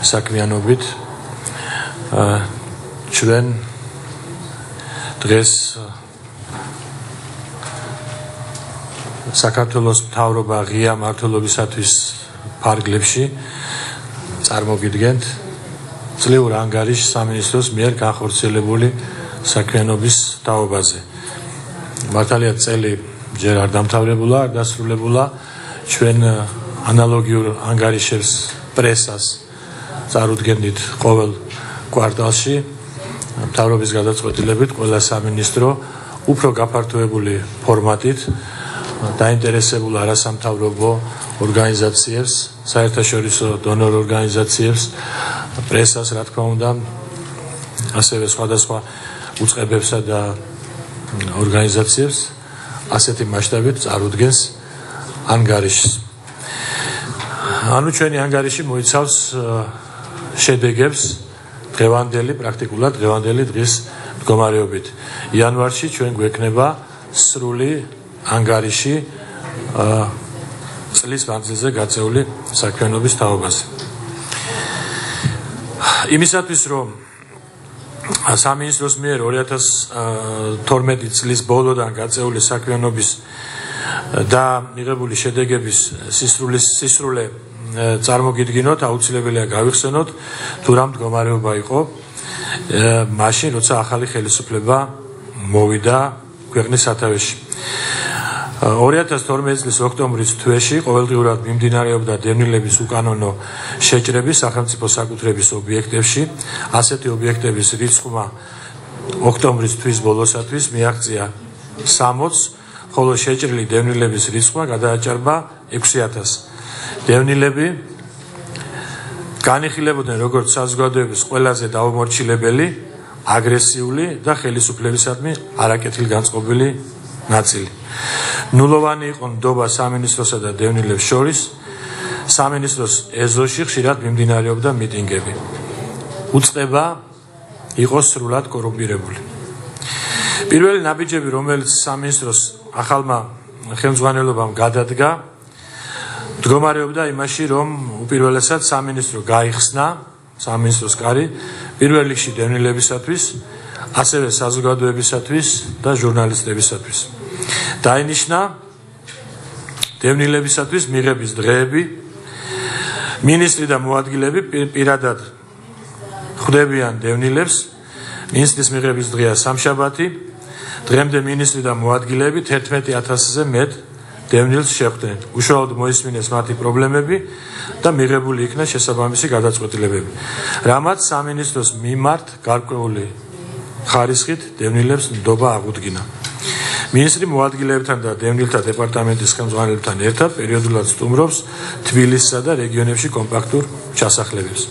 საქმიანობით ჩვენ დღეს საქართველოს მთავრობა ღია მმართველობისათვის ფარგლებში წარმოგიდგენთ ძლევ ანგარიშს სამინისტროს მიერ განხორციელებული საქმიანობის თაობაზე. მართალია წელი ჯერ არ დამთავრებულა, არ დასრულებულა, ჩვენ ანალოგიურ ანგარიშებს პრესას წარუდგენდით ყოველ კვარტალში, მთავრობის გადაწყვეტილებით ყველა სამინისტრო უფრო გაფართოებული ფორმატით დაინტერესებულ არასამთავრობო ორგანიზაციებს, საერთაშორისო დონორ ორგანიზაციებს, პრესას, რა თქმა უნდა, ასევე სხვადასხვა უწყებებსა და ორგანიზაციებს ასეთი მასშტაბით წარუდგენს ანგარიშს. ანუ ჩვენი ანგარიში მოიცავს შედეგებს დღევანდელი, პრაქტიკულად დღევანდელი დღის მდგომარეობით. იანვარში ჩვენ გვექნება სრული ანგარიში წლის მანძილზე გაწეული საქმიანობის თაობაზე. იმისათვის, რომ სამინისტროს მიერ 2012 წლის ბოლოდან გაწეული საქმიანობის და მიღებული შედეგების სისრულე წარმოგიდგინოთ, აუცილებელია გავიხსენოთ, თუ რა მდგომარეობა იყო მაშინ, როცა ახალი ხელისუფლება მოვიდა ქვეყნის სათავეში. 2012 წლის ოქტომბრის თვეში ყოველდღიურად მიმდინარეობდა დევნილების უკანონო შეჭრები სახელმწიფო საკუთრების ობიექტებში. ასეთი ობიექტების რიცხვმა ოქტომბრის თვის ბოლოსათვის მიაღწია 60, ხოლო შეჭრილი დევნილების რიცხვმა გადააჭარბა 6000. დევნილები განიხილებოდნენ როგორც საზოგადოების ყველაზე დაუმორჩილებელი, აგრესიული და ხელისუფლებისადმი არაკეთილგანწყობილი ნაწილი. ნულოვანი იყო ნდობა სამინისტროსა და დევნილებს შორის. სამინისტროს ეზოში ხშირად მიმდინარეობდა მიტინგები. უწყება იყო სრულად კორუმპირებული. პირველი ნაბიჯები, რომელიც სამინისტროს ახალმა ხელმძღვანელობამ გადადგა, მდგომარეობდა იმაში, რომ უპირველესად სამინისტრო გაიხსნა, სამინისტროს კარი, პირველ რიგში დევნილებისათვის, ასევე საზოგადოებისათვის და ჟურნალისტებისათვის. დაინიშნა დევნილებისათვის მიღების დღეები, მინისტრი და მოადგილეები პირადად ხვდებიან დევნილებს, მინისტრის მიღების დღეა სამშაბათი, დღემდე მინისტრი და მოადგილეები 11000-ზე მეტ დევნილს შეხვდნენ. უშუალოდ მოისმინეს მათი პრობლემები და მიღებული იქნა შესაბამისი გადაწყვეტილებები, რამაც სამინისტროს მიმართ გარკვეული ხარისხით დევნილებს ნდობა აღუდგინა. მინისტრი მოადგილეებთან და დევნილთა დეპარტამენტის ხელმძღვანელებთან ერთად პერიოდულად სტუმრობს თბილისსა და რეგიონებში კომპაქტურ ჩასახლებებს.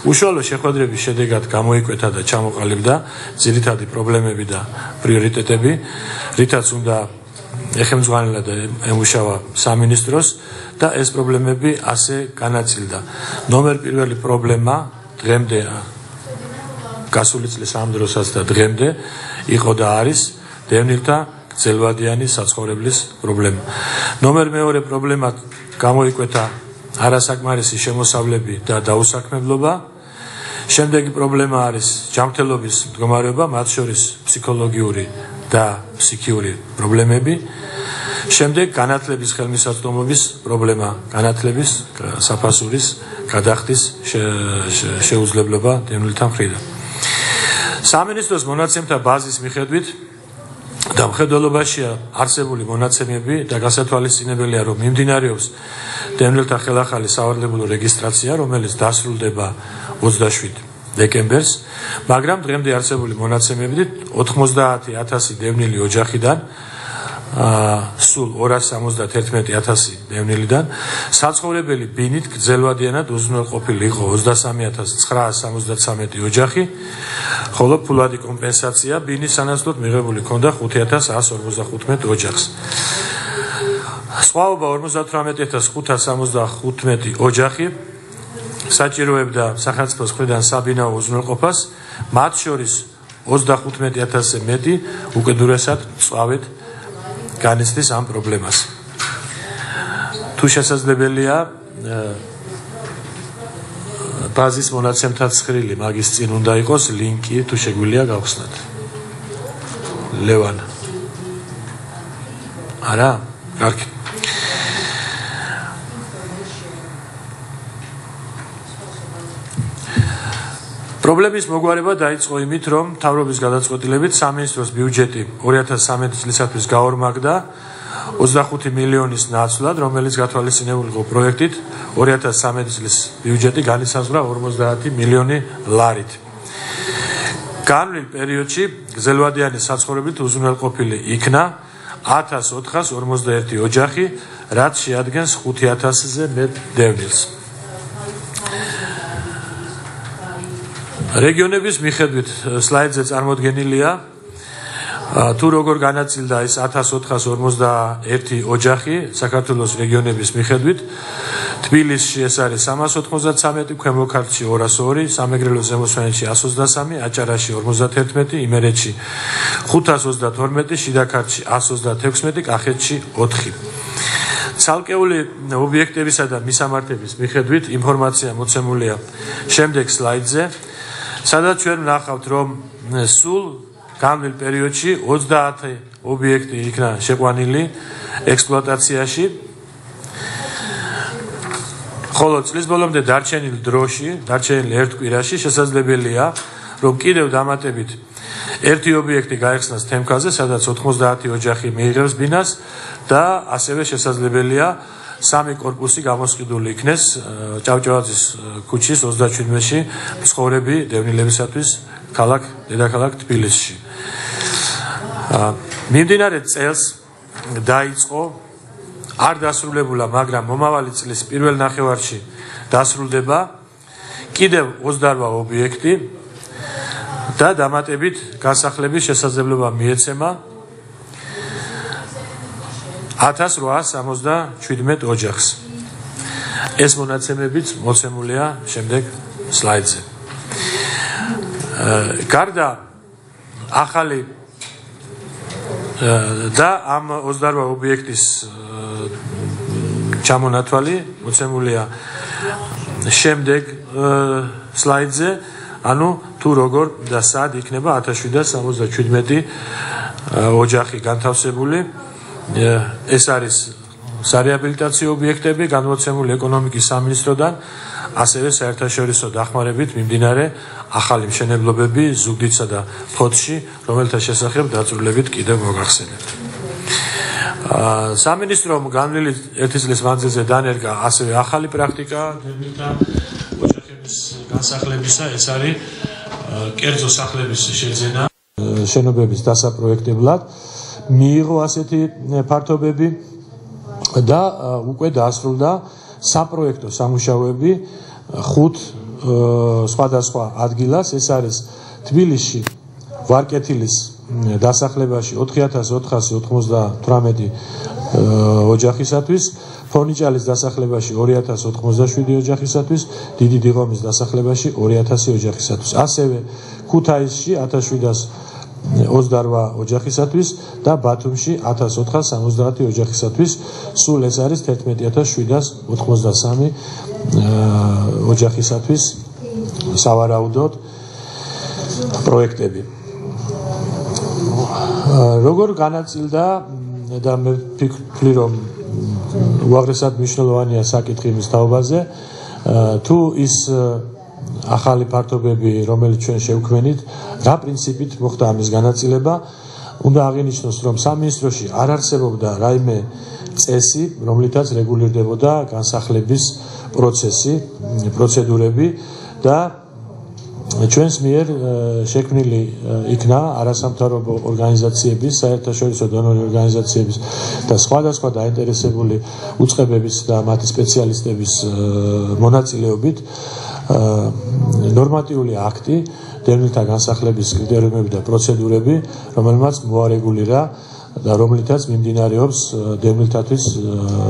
უშუალო შეხვედრების შედეგად გამოიკვეთა და ჩამოყალიბდა ძირითადი პრობლემები და პრიორიტეტები, რითაც უნდა ეხელმძღვანელა და ემუშავა სამინისტროს და ეს პრობლემები ასე განაწილდა. ნომერ პირველი პრობლემა დღემდე გასული წლის ამ დროსაც და დღემდე იყო და არის დევნილთა გრძელვადიანი საცხოვრებლის პრობლემა. ნომერ მეორე პრობლემა გამოიკვეთა არასაკმარისი შემოსავლები და დაუსაქმებლობა. შემდეგი პრობლემა არის ჯანმრთელობის მდგომარეობა, მათ შორის ფსიქოლოგიური და ფსიქიური პრობლემები. შემდეგ განათლების ხელმისაწვდომობის პრობლემა, განათლების საფასურის გადახდის შეუძლებლობა დევნილთა მხრიდან. სამინისტროს მონაცემთა ბაზის მიხედვით და მხედველობაშია არსებული მონაცემები და გასათვალისწინებელია, რომ მიმდინარეობს დევნილთა ხელახალი სავალდებულო რეგისტრაცია, რომელიც დასრულდება 27 დეკემბერს, მაგრამ დღემდე არსებული მონაცემებით 90000 დევნილი ოჯახიდან, სულ 271000 დევნილიდან საცხოვრებელი ბინით გრძელვადიანად უზრუნველყოფილი იყო 23973 ოჯახი, ხოლო ფულადი კომპენსაცია ბინის სანაცვლოდ მიღებული ჰქონდა 5155 ოჯახს. სხვაობა 58575 ოჯახი საჭიროებდა სახელმწიფოს მხრიდან საბინაო უზრუნველყოფას, მათ შორის 35000-ზე მეტი უკიდურესად წვავით განიცდის ამ პრობლემას. თუ შესაძლებელია ბაზის მონაცემთა ცხრილი მაგის წინ უნდა იყოს ლინკი თუ შეგვიძლია გავხსნათ. ლევან. არა? კარგი. პრობლემის მოგვარება დაიწყო იმით, რომ მთავრობის გადაწყვეტილებით სამინისტროს ბიუჯეტი 2013 წლისათვის გაორმაგდა 25 მილიონის ნაცვლად, რომელიც გათვალისწინებული იყო პროექტით 2013 წლის ბიუჯეტი განისაზღვრა 50 მილიონი ლარით. განვლილ პერიოდში გრძელვადიანი საცხოვრებლით უზრუნველყოფილი იქნა 1451 ოჯახი, რაც შეადგენს 5000-ზე მეტ დევნილს. რეგიონების მიხედვით სლაიდზე წარმოდგენილია თუ როგორ განაწილდა ეს 1451 ოჯახი საქართველოს რეგიონების მიხედვით. თბილისში ეს არის 393, ქვემო ქართლში 202, სამეგრელოს ზემო სვანეთში 123, აჭარაში 51, იმერეთში 532, შიდა ქართლში 136, კახეთში 4. ცალკეული ობიექტებისა და მისამართების მიხედვით ინფორმაცია მოცემულია შემდეგ სლაიდზე, სადაც ჩვენ ვნახავთ, რომ სულ განვლილ პერიოდში 30 ობიექტი იქნა შეყვანილი ექსპლუატაციაში, ხოლო წლის ბოლომდე დარჩენილ დროში, დარჩენილ ერთ კვირაში შესაძლებელია, რომ კიდევ დამატებით ერთი ობიექტი გაიხსნას თემქაზე, სადაც 90 ოჯახი მიიღებს ბინას და ასევე შესაძლებელია 3 კორპუსი გამოსყიდული იქნეს ჭავჭავაძის ქუჩის 37-ში მცხოვრები დევნილებისათვის დედაქალაქ თბილისში. მიმდინარე წელს დაიწყო არ დასრულებულა, მაგრამ მომავალი წლის პირველ ნახევარში დასრულდება კიდევ 28 ობიექტი და დამატებით გასახლების შესაძლებლობა მიეცემა 1877 ოჯახს. ეს მონაცემებიც მოცემულია შემდეგ სლაიდზე. გარდა ახალი და ამ 28 ობიექტის ჩამონათვალი მოცემულია შემდეგ სლაიდზე, ანუ თუ როგორ და სად იქნება 1777 ოჯახი განთავსებული. ეს არის სარეაბილიტაციო ობიექტები განმოცემული ეკონომიკის სამინისტროდან, ასევე საერთაშორისო დახმარებით მიმდინარე ახალი მშენებლობები ზუგდიდსა და ფოთში, რომელთა შესახებ დაწვრილებით კიდევ მოგახსენებთ. სამინისტრომ განვლილი 1 წლის მანძილზე დანერგა ასევე ახალი პრაქტიკა დევნილთა ოჯახების განსახლებისა, ეს არის კერძო სახლების შეძენა შენობების დასაპროექტებლად. მიიღო ასეთი ფართობები და უკვე დაასრულდა საპროექტო სამუშაოები 5 სხვადასხვა ადგილას. ეს არის თბილისში ვარკეთილის დასახლებაში 4498 ოჯახისათვის, ფონიჭალის დასახლებაში 2097 ოჯახისათვის, დიდი დიღომის დასახლებაში 2000 ოჯახისათვის, ასევე ქუთაისში 1728 ოჯახისათვის და ბათუმში 1470 ოჯახისათვის. სულ ეს არის 11783 ოჯახისათვის სავარაუდოდ პროექტები. როგორ განაწილდა და მე ვფიქრი, რომ უაღრესად მნიშვნელოვანია საკითხი მის თაობაზე, თუ ის ახალი ფართობები, რომელიც ჩვენ შევქმნით, რა პრინციპით მოხდა ამის განაწილება. უნდა აღინიშნოს, რომ სამინისტროში არ არსებობდა რაიმე წესი, რომლითაც რეგულირდებოდა განსახლების პროცესი, პროცედურები და ჩვენს მიერ შექმნილი იქნა არასამთავრობო ორგანიზაციების, საერთაშორისო დონორი ორგანიზაციების და სხვადასხვა დაინტერესებული უწყებების და მათი სპეციალისტების მონაწილეობით ნორმატიული აქტი, დევნილთა განსახლების კრიტერიუმები და პროცედურები, რომელმაც მოარეგულირა და რომლითაც მიმდინარეობს დევნილთათვის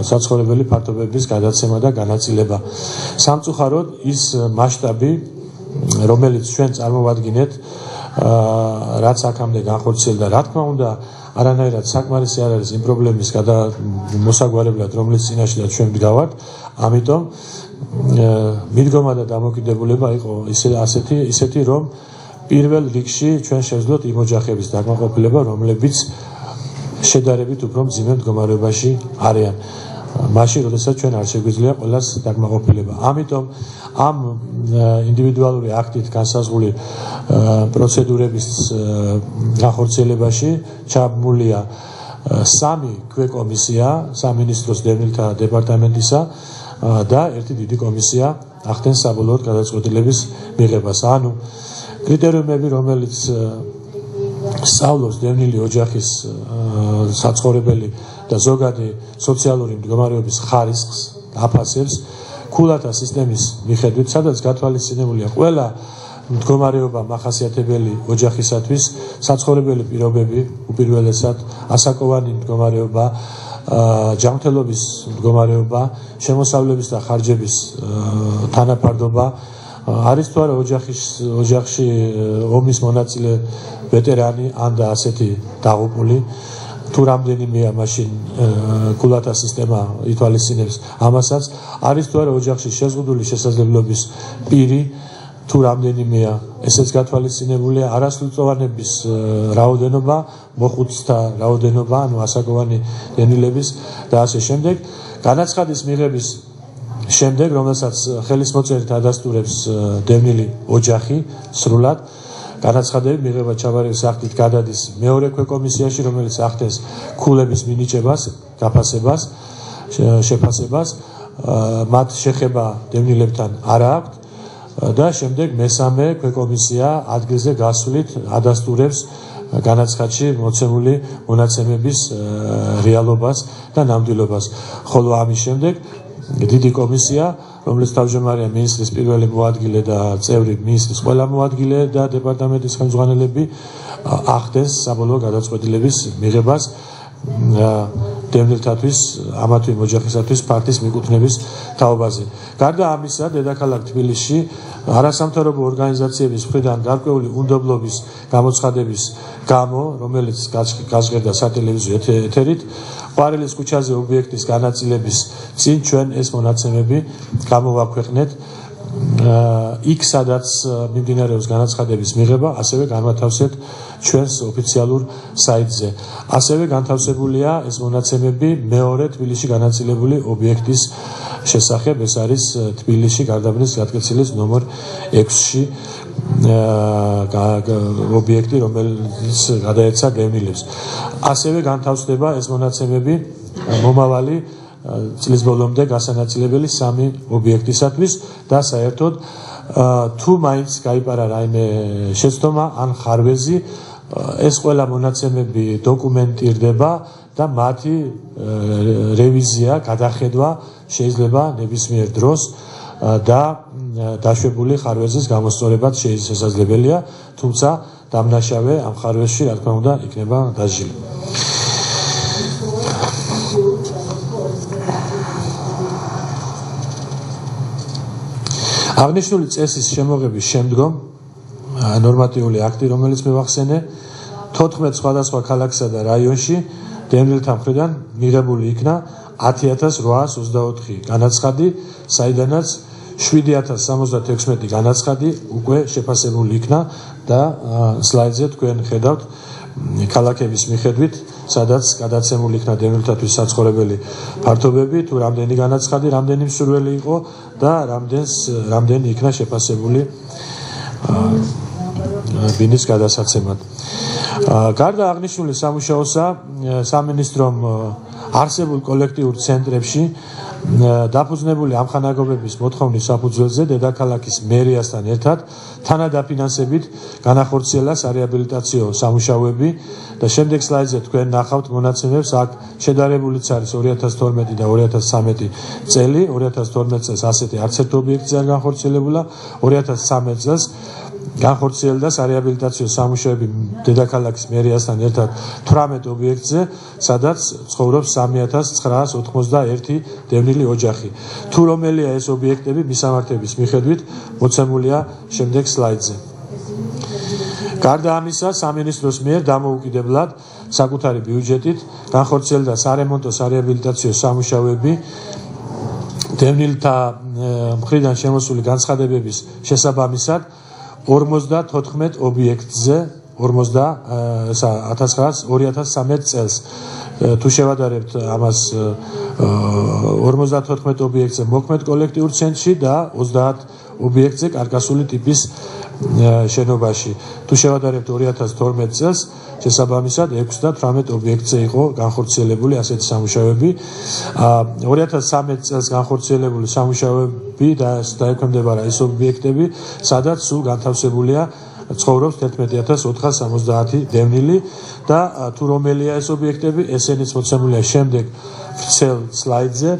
საცხოვრებელი ფართობების გადაცემა და განაწილება. სამწუხაროდ ის მასშტაბი, რომელიც ჩვენ წარმოვადგინეთ, რაც აქამდე განხორციელდა, რა თქმა უნდა, არანაირად საკმარისი არ არის იმ პრობლემის მოსაგვარებლად, რომლის წინაშე ჩვენ ვდგავართ. ამიტომ მიდგომა და დამოკიდებულება იყო ისეთი რომ პირველ რიგში ჩვენ შევძლოთ იმ ოჯახების დაკმაყოფილება, რომლებიც შედარებით უფრო მძიმე მდგომარეობაში არიან. მაშინ, როდესაც ჩვენ არ შეგვიძლია ყველას დაკმაყოფილება. ამიტომ ამ ინდივიდუალური აქტით განსაზღვრული პროცედურების განხორციელებაში ჩაბმულია 3 ქვეკომისია, სამინისტროს დევნილთა დეპარტამენტისა და ერთი დიდი კომისია ახდენს საბოლოოდ გადაწყვეტილების მიღებას. ანუ კრიტერიუმები, რომელიც სწავლობს დევნილი ოჯახის საცხოვრებელი და ზოგადი სოციალური მდგომარეობის ხარისხს აფასებს ქულათა სისტემის მიხედვით, სადაც გათვალისწინებულია ყველა მდგომარეობა მახასიათებელი ოჯახისათვის, საცხოვრებელი პირობები, უპირველესად ასაკოვანი მდგომარეობა, ჯანმრთელობის მდგომარეობა, შემოსავლების და ხარჯების თანაფარდობა, არის თუ არა ოჯახში ომის მონაწილე ვეტერანი ან და ასეთი დაღუპული, თუ რამდენიმეა მაშინ ქულათა სისტემა ითვალისწინებს ამასაც, არის თუ არა ოჯახში შეზღუდული შესაძლებლობის პირი, თუ რამდენიმეა ესეც გათვალისწინებულია, არასრულწლოვანების რაოდენობა, მოხუცთა რაოდენობა, ანუ ასაკოვანი დევნილების და ასე შემდეგ. განაცხადის მიღების შემდეგ, რომელსაც ხელისმოწერით ადასტურებს დევნილი ოჯახი სრულად, განაცხადები მიღება ჩაბარების აქტით გადადის მეორე ქვეკომისიაში, რომელიც ახდენს ქულების მინიჭებას, გაფასებას, შეფასებას, მათ შეხება დევნილებთან არ აქვს და შემდეგ მესამე ქვეკომისია ადგილზე გასვლით ადასტურებს განაცხადში მოცემული მონაცემების რეალობას და ნამდვილობას. ხოლო ამის შემდეგ დიდი კომისია, რომელიც თავმჯდომარეა მინისტრის პირველი მოადგილე და წევრი მინისტრის ყველა მოადგილე და დეპარტამენტის ხელმძღვანელები, ახდენს საბოლოო გადაწყვეტილების მიღებას დევნილთათვის, ამა თუ იმ ოჯახისათვის ფართის მიკუთვნების თაობაზე. გარდა ამისა, დედაქალაქ თბილისში არასამთავრობო ორგანიზაციების მხრიდან გარკვეული უნდობლობის გამოცხადების გამო, რომელიც გაჟღერდა სატელევიზიო ეთერით, ყვარელის ქუჩაზე ობიექტის განაწილების წინ ჩვენ ეს მონაცემები გამოვაქვეყნეთ იქ, სადაც მიმდინარეობს განაცხადების მიღება, ასევე განვათავსეთ ჩვენს ოფიციალურ საიტზე. ასევე განთავსებულია ეს მონაცემები მეორე თბილისში განაწილებული ობიექტის შესახებ, ეს არის თბილისში გარდაბნის გატკეცილის ნომერ 6-ში ობიექტი, რომელიც გადაეცა დევნილებს. ასევე განთავსდება ეს მონაცემები მომავალი წლის ბოლომდე გასანაწილებელი 3 ობიექტისათვის და საერთოდ თუ მაინც გაიპარა რაიმე შეცდომა ან ხარვეზი, ეს ყველა მონაცემები დოკუმენტირდება და მათი რევიზია, გადახედვა შეიძლება ნებისმიერ დროს და დაშვებული ხარვეზის გამოსწორებაც შესაძლებელია, თუმცა დამნაშავე ამ ხარვეზში, რა თქმა უნდა, იქნება დაჟილი. აღნიშნული წესის შემოღების შემდგომ ნორმატიული აქტი, რომელიც მივახსენე, 14 სხვადასხვა ქალაქსა და რაიონში დევნილთა მხრიდან მიღებული იქნა 10,824 განაცხადი, საიდანაც 7,076 განაცხადი უკვე შეფასებული იქნა და სლაიდზე თქვენ ხედავთ ქალაქების მიხედვით, სადაც გადაცემული იქნა დევნილთათვის საცხოვრებელი ფართობები, თუ რამდენი განაცხადი, რამდენი მსურველი იყო და რამდენი იქნა შეფასებული ბინის გადასაცემად. გარდა აღნიშნული სამუშაოსა, სამინისტრომ არსებულ კოლექტიურ ცენტრებში დაფუძნებული ამხანაგობების მოთხოვნის საფუძველზე დედაქალაქის მერიასთან ერთად თანადაფინანსებით განახორციელა სარეაბილიტაციო სამუშაოები და შემდეგ სლაიდზე თქვენ ნახავთ მონაცემებს. აქ შედარებულიც არის 2012 და 2013 წელი. 2012 წელს ასეთი არც ერთ ობიექტზე არ განხორციელებულა, 2013 წელს განხორციელდა სარეაბილიტაციო სამუშაოები დედაქალაქის მერიასთან ერთად 18 ობიექტზე, სადაც ცხოვრობს 3,991 დევნილი ოჯახი. თუ რომელია ეს ობიექტები, მისამართების მიხედვით მოცემულია შემდეგ სლაიდზე. გარდა ამისა, სამინისტროს მიერ დამოუკიდებლად საკუთარი ბიუჯეტით განხორციელდა სარემონტო სარეაბილიტაციო სამუშაოები დევნილთა მხრიდან შემოსული განცხადებების შესაბამისად 54 ობიექტზე 2013 წელს თუ შევადარებთ ამას 54 ობიექტზე მოქმედ კოლექტიურ ცენტრში და 30 ობიექტზე კარკასული ტიპის შენობაში. თუ შევადარებთ 2012 წელს შესაბამისად 68 ობიექტზე იყო განხორციელებული ასეთი სამუშაოები. 2013 წელს განხორციელებული სამუშაოები დაექვემდებარა ის ობიექტები, სადაც სულ განთავსებულია ცხოვრობს 11470 დევნილი და თუ რომელია ეს ობიექტები, ესენიც მოცემულია შემდეგ ვრცელ სლაიდზე,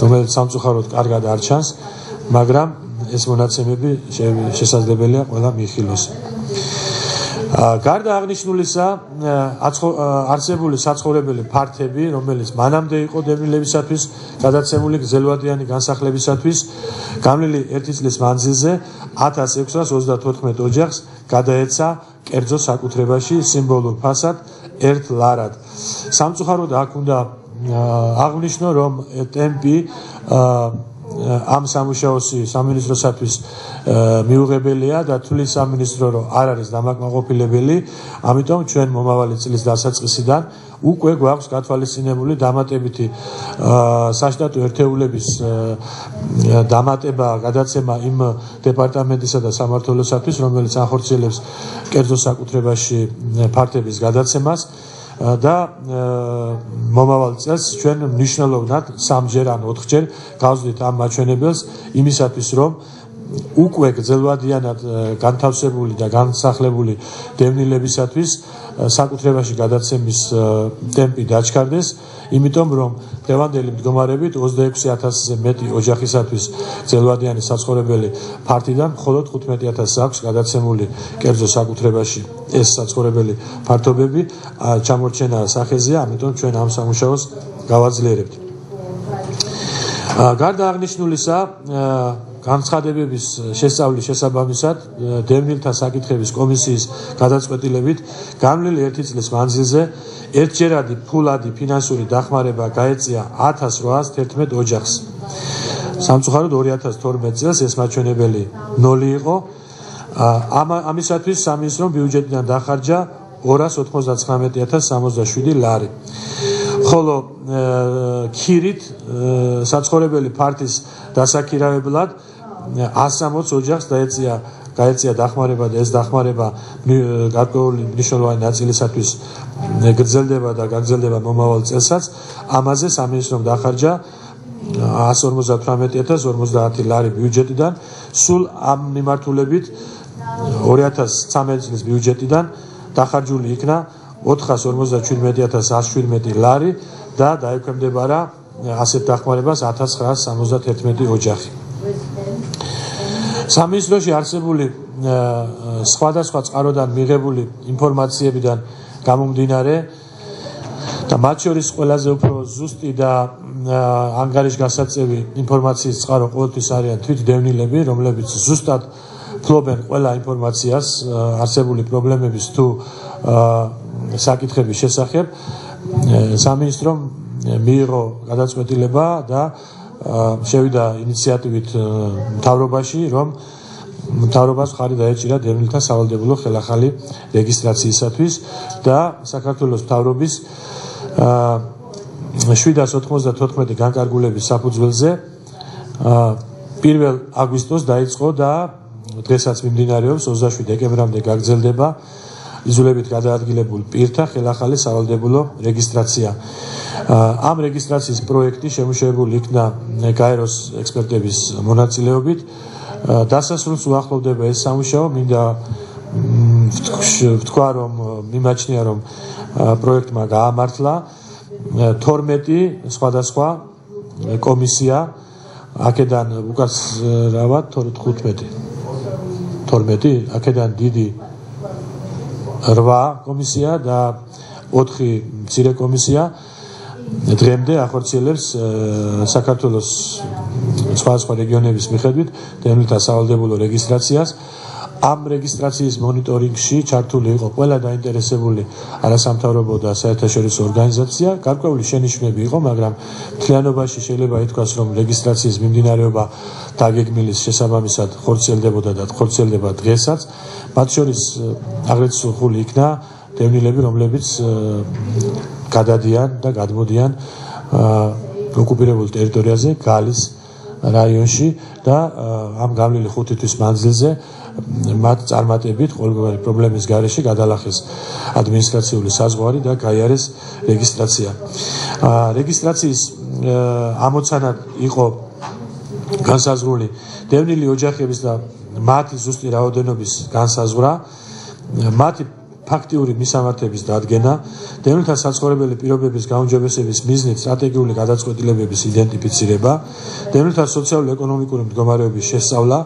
რომელიც სამწუხაროდ კარგად არ ჩანს, მაგრამ ეს მონაცემები შესაძლებელია ყველა მიიხილოს. გარდა აღნიშნულისა, არსებული საცხოვრებელი ფართები, რომელიც მანამდე იყო დევნილებისათვის გადაცემული გრძელვადიანი განსახლებისათვის, გამლილი 1 წლის მანძილზე 1634 ოჯახს გადაეცა კერძო საკუთრებაში სიმბოლურ ფასად 1 ლარად. სამწუხაროდ აქ უნდა აღნიშნო, რომ ტემპი ამ სამუშაოსი სამინისტროსათვის მიუღებელია და თვლის სამინისტრო რომ არ არის დამაკმაყოფილებელი, ამიტომ ჩვენ მომავალი წლის დასაწყისიდან უკვე გვაქვს გათვალისწინებული დამატებითი საშტატო ერთეულების დამატება, გადაცემა იმ დეპარტამენტისა და სამმართველოსათვის, რომელიც ახორციელებს კერძო საკუთრებაში ფართების გადაცემას. და მომავალ წელს ჩვენ მნიშვნელოვნად 3-ჯერ ან 4-ჯერ გავზდით ამ მაჩვენებელს იმისათვის, რომ უკვე გრძელვადიანად განთავსებული და განსახლებული დევნილებისათვის საკუთრებაში გადაცემის ტემპი დაჩქარდეს, იმიტომ რომ დღევანდელი მდგომარებით 26000-ზე მეტი ოჯახისათვის გრძელვადიანი საცხოვრებელი ფართიდან მხოლოდ 15000 აქვს გადაცემული კერძო საკუთრებაში ეს საცხოვრებელი ფართობები ჩამორჩენა სახეზეა, ამიტომ ჩვენ ამ სამუშაოს გავაძლიერებთ. გარდა აღნიშნულისა, განცხადებების შესწავლის შესაბამისად დევნილთა საკითხების კომისიის გადაწყვეტილებით გამლილი 1 წლის მანძილზე ერთჯერადი ფულადი ფინანსური დახმარება გაეწია 1811 ოჯახს. სამწუხაროდ 2012 წელს ეს მაჩვენებელი 0 იყო. ამისათვის სამინისტრომ ბიუჯეტიდან დახარჯა 299.067 ლარი. ხოლო ქირით საცხოვრებელი ფართის დასაქირავებლად 160 ოჯახს გაეწია დახმარება და ეს დახმარება გარკვეული მნიშვნელოვანი ნაწილისათვის გრძელდება და გაგრძელდება მომავალ წელსაც. ამაზე სამინისტრომ დახარჯა 158.050 ლარი ბიუჯეტიდან, სულ ამ მიმართულებით 2013 წლის ბიუჯეტიდან დახარჯული იქნა 457.117 ლარი და დაექვემდებარა ასეთ დახმარებას 1971 ოჯახი. სამინისტროში არსებული სხვადასხვა წყაროდან მიღებული ინფორმაციებიდან გამომდინარე და მათ შორის ყველაზე უფრო ზუსტი და ანგარიშგასაწევი ინფორმაციის წყარო ყოველთვის არიან თვითდევნილები, რომლებიც ზუსტად ფლობენ ყველა ინფორმაციას არსებული პრობლემების თუ საკითხების შესახებ. სამინისტრომ მიიღო გადაწყვეტილება და შევიდა ინიციატივით მთავრობაში, რომ მთავრობას ხარი დაეჭირა დევნილთა სავალდებულო ხელახალი რეგისტრაციისათვის და საქართველოს მთავრობის 794 განკარგულების საფუძველზე 1 აგვისტოს დაიწყო და დღესაც მიმდინარეობს 27 დეკემბრამდე გაგრძელდება იზოლებით გადაადგილებულ პირთა ხელახალი სავალდებულო რეგისტრაცია. ამ რეგისტრაციის პროექტი შემუშავებული იქნა გაეროს ექსპერტების მონაწილეობით. დასასრულს უახლოვდება ეს სამუშაო, მინდა ვთქვა, რომ მიმაჩნია, რომ პროექტმა გაამართლა 12 სხვადასხვა კომისია, აქედან უკაცრავად 15, აქედან დიდი 8 კომისია და 4 მცირე კომისია დღემდე ახორციელებს საქართველოს სხვადასხვა რეგიონების მიხედვით დევნილთა სავალდებულო რეგისტრაციას. ამ რეგისტრაციის მონიტორინგში ჩართული იყო ყველა დაინტერესებული არასამთავრობო და საერთაშორისო ორგანიზაცია. გარკვეული შენიშვნები იყო, მაგრამ მთლიანობაში შეიძლება ითქვას, რომ რეგისტრაციის მიმდინარეობა დაგეგმილის შესაბამისად ხორციელდებოდა და ხორციელდება დღესაც. მათ შორის აგრეთვე სრულხული იქნა დევნილები, რომლებიც გადადიან და გადმოდიან ოკუპირებულ ტერიტორიაზე, გალის რაიონში და ამ გავლილი 5 თვის მანძილზე მათ წარმატებით ყოველგვარი პრობლემის გარეშე გადალახეს ადმინისტრაციული საზღვარი და გაიარეს რეგისტრაცია. რეგისტრაციის ამოცანად იყო განსაზღვრული დევნილი ოჯახების და მათი ზუსტი რაოდენობის განსაზღვრა, მათი ფაქტიური მისამართების დადგენა, დევნილთა საცხოვრებელი პირობების გაუმჯობესების მიზნით სტრატეგიული გადაწყვეტილებების იდენტიფიცირება, დევნილთა სოციალურ-ეკონომიკური მდგომარეობის შესწავლა,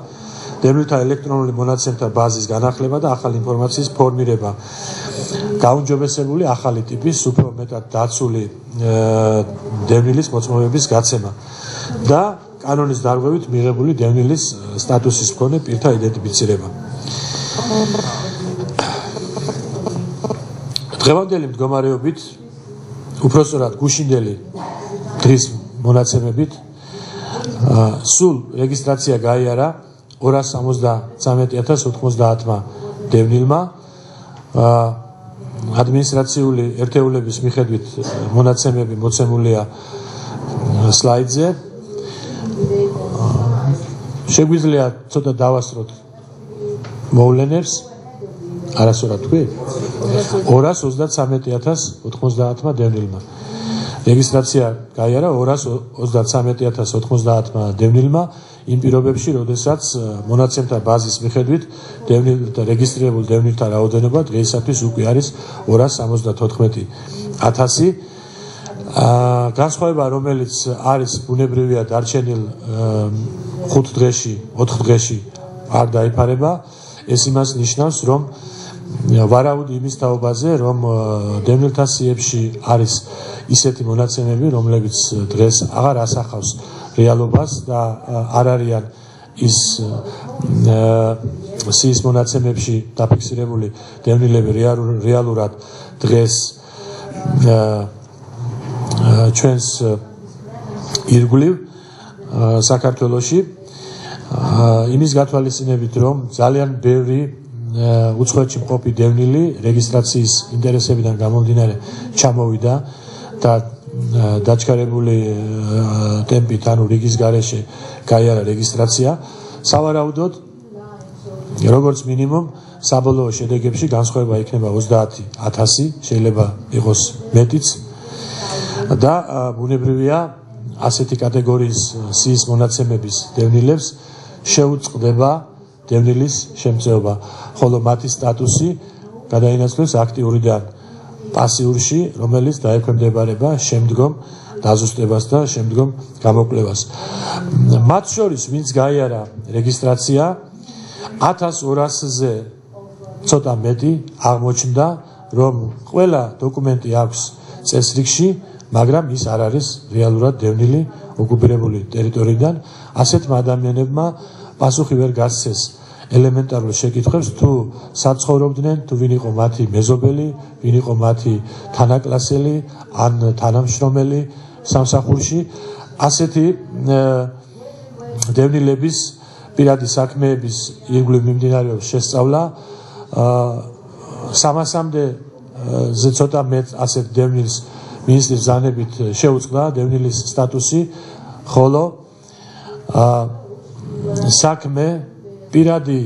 დევნილთა ელექტრონული მონაცემთა ბაზის განახლება და ახალი ინფორმაციის ფორმირება, გაუმჯობესებული ახალი ტიპის უფრო მეტად დაცული დევნილის მოწმობების გაცემა და კანონის დარღვევით მიღებული დევნილის სტატუსის მქონე პირთა იდენტიფიცირება. დღევანდელი მდგომარეობით, უпростоრად გუშინდელი დღის მონაცემებით, სულ რეგისტრაცია გაიარა 273,090 დევნილმა. ადმინისტრაციული ერთეულების მიხედვით მონაცემები მოცემულია სლაიდზე. შეგვიძლია ცოტა დავასწროთ მოვლენებს. არასორი თქვი? 233,090 დევნილმა. რეგისტრაცია გაიარა 233,090 დევნილმა იმ პირობებში, როდესაც მონაცემთა ბაზის მიხედვით დევნილთა რეგისტრირებულ დევნილთა რაოდენობა დღეისათვის უკვე არის 274,000. განსხვავება, რომელიც არის ბუნებრივია დარჩენილ 5 დღეში, 4 დღეში არ დაიფარება, ეს იმას ნიშნავს, რომ ვარაუდი იმის თაობაზე, რომ დევნილთა სიებში არის ისეთი მონაცემები, რომლებიც დღეს აღარ ასახავს რეალობას და არ არიან ის სიის მონაცემებში დაფიქსირებული დევნილები რეალურად დღეს ჩვენს ირგვლივ საქართველოში, იმის გათვალისწინებით, რომ ძალიან ბევრი უცხოეთში მყოფი დევნილი რეგისტრაციის ინტერესებიდან გამომდინარე ჩამოვიდა და დაჩქარებული ტემპით, ანუ რიგის გარეშე გაიარა რეგისტრაცია. სავარაუდოდ, როგორც მინიმუმ, საბოლოო შედეგებში განსხვავება იქნება 30,000, შეიძლება იყოს მეტიც და ბუნებრივია ასეთი კატეგორიის სიის მონაცემების დევნილებს შეუწყდება დევნილის შემწეობა, ხოლო მათი სტატუსი გადაინაცვლეს აქტიურიდან პასიურში, რომელიც დაექვემდებარება შემდგომ დაზუსტებას და შემდგომ გამოკვლევას. მათ შორის, ვინც გაიარა რეგისტრაცია, 1200-ზე ცოტა მეტი აღმოჩნდა, რომ ყველა დოკუმენტი აქვს წესრიგში, მაგრამ ის არ არის რეალურად დევნილი ოკუპირებული ტერიტორიიდან. ასეთმა ადამიანებმა პასუხი ვერ გასცეს ელემენტარულ შეკითხვებს, თუ საცხოვრობდნენ, თუ ვინ იყო მათი მეზობელი, ვინ იყო მათი თანაკლასელი ან თანამშრომელი სამსახურში. ასეთი დევნილების პირადი საქმეების ირგვლივ მიმდინარეობს შესწავლა. 300-მდე ცოტა მეტ ასეთ დევნილს მინისტრის ბრძანებით შეუწყდა დევნილის სტატუსი, ხოლო საქმე პირადი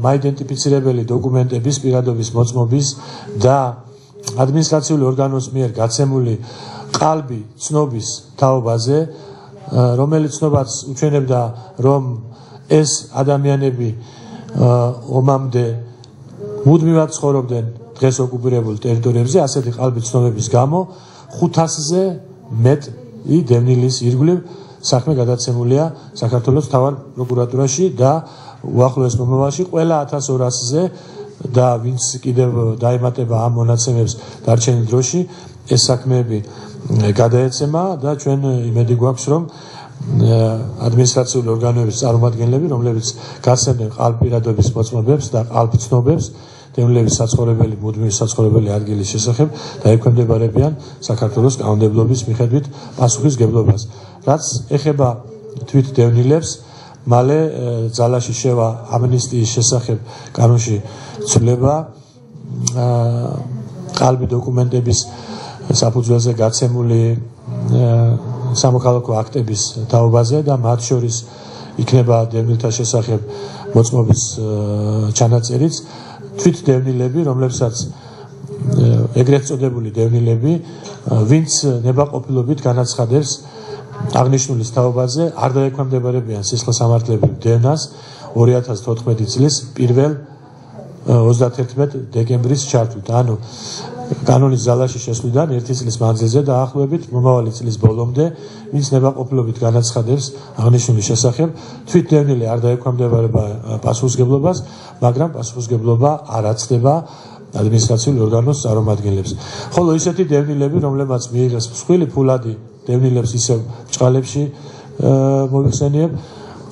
მაიდენტიფიცირებელი დოკუმენტების პირადობის მოწმობის და ადმინისტრაციული ორგანოს მიერ გაცემული ყალბი ცნობის თაობაზე, რომელიც ცნობას უჩვენებდა, რომ ეს ადამიანები ომამდე მუდმივად ცხოვრობდნენ დღეს ოკუპირებულ ტერიტორიებზე, ასეთი ყალბი ცნობების გამო 500-ზე მეტი დევნილის ირგვლივ საქმე გადაცემულია საქართველოს მთავარ პროკურატურაში და უახლოეს მომავალში ყველა 1200-ზე და ვინც კიდევ დაემატება ამ მონაცემებს დარჩენილ დროში, ეს საქმეები გადაეცემა და ჩვენ იმედი გვაქვს, რომ ადმინისტრაციული ორგანოების წარმომადგენლები, რომლებიც გასცემდნენ ყალბ-პირადობის მოწმობებს და ყალბ-ცნობებს დევნილების საცხოვრებელი, მუდმივი საცხოვრებელი ადგილის შესახებ და ექვემდებარებიან საქართველოს კანონმდებლობის მიხედვით პასუხისგებლობას. რაც ეხება თვით დევნილებს, მალე ძალაში შევა ამნისტიის შესახებ კანონში ცვლილება ყალბი დოკუმენტების საფუძველზე გაცემული სამოქალაქო აქტების თაობაზე და მათ შორის იქნება დევნილთა შესახებ მოწმობის ჩანაწერიც. თვით დევნილები, რომლებსაც ეგრეთ წოდებული დევნილები, ვინც ნებაყოფილობით განაცხადებს აღნიშნულის თაობაზე, არ დაექვემდებარებიან სისხლისამართლებრივ დევნას 2014 წლის 31 დეკემბრის ჩართვით. ანუ კანონის ძალაში შესვლიდან 1 წლის მანძილზე დაახლოებით მომავალი წლის ბოლომდე, ვინც ნებაყოფილობით განაცხადებს აღნიშნულის შესახებ, თვით დევნილი არ დაექვემდებარება პასუხისგებლობას, მაგრამ პასუხისგებლობა არ აცდება ადმინისტრაციული ორგანოს წარმომადგენლებს. ხოლო ისეთი დევნილები, რომლებმაც მიიღეს მსხვილი ფულადი დევნილებს ისევ ბრჭყალებში მოიხსენიებ,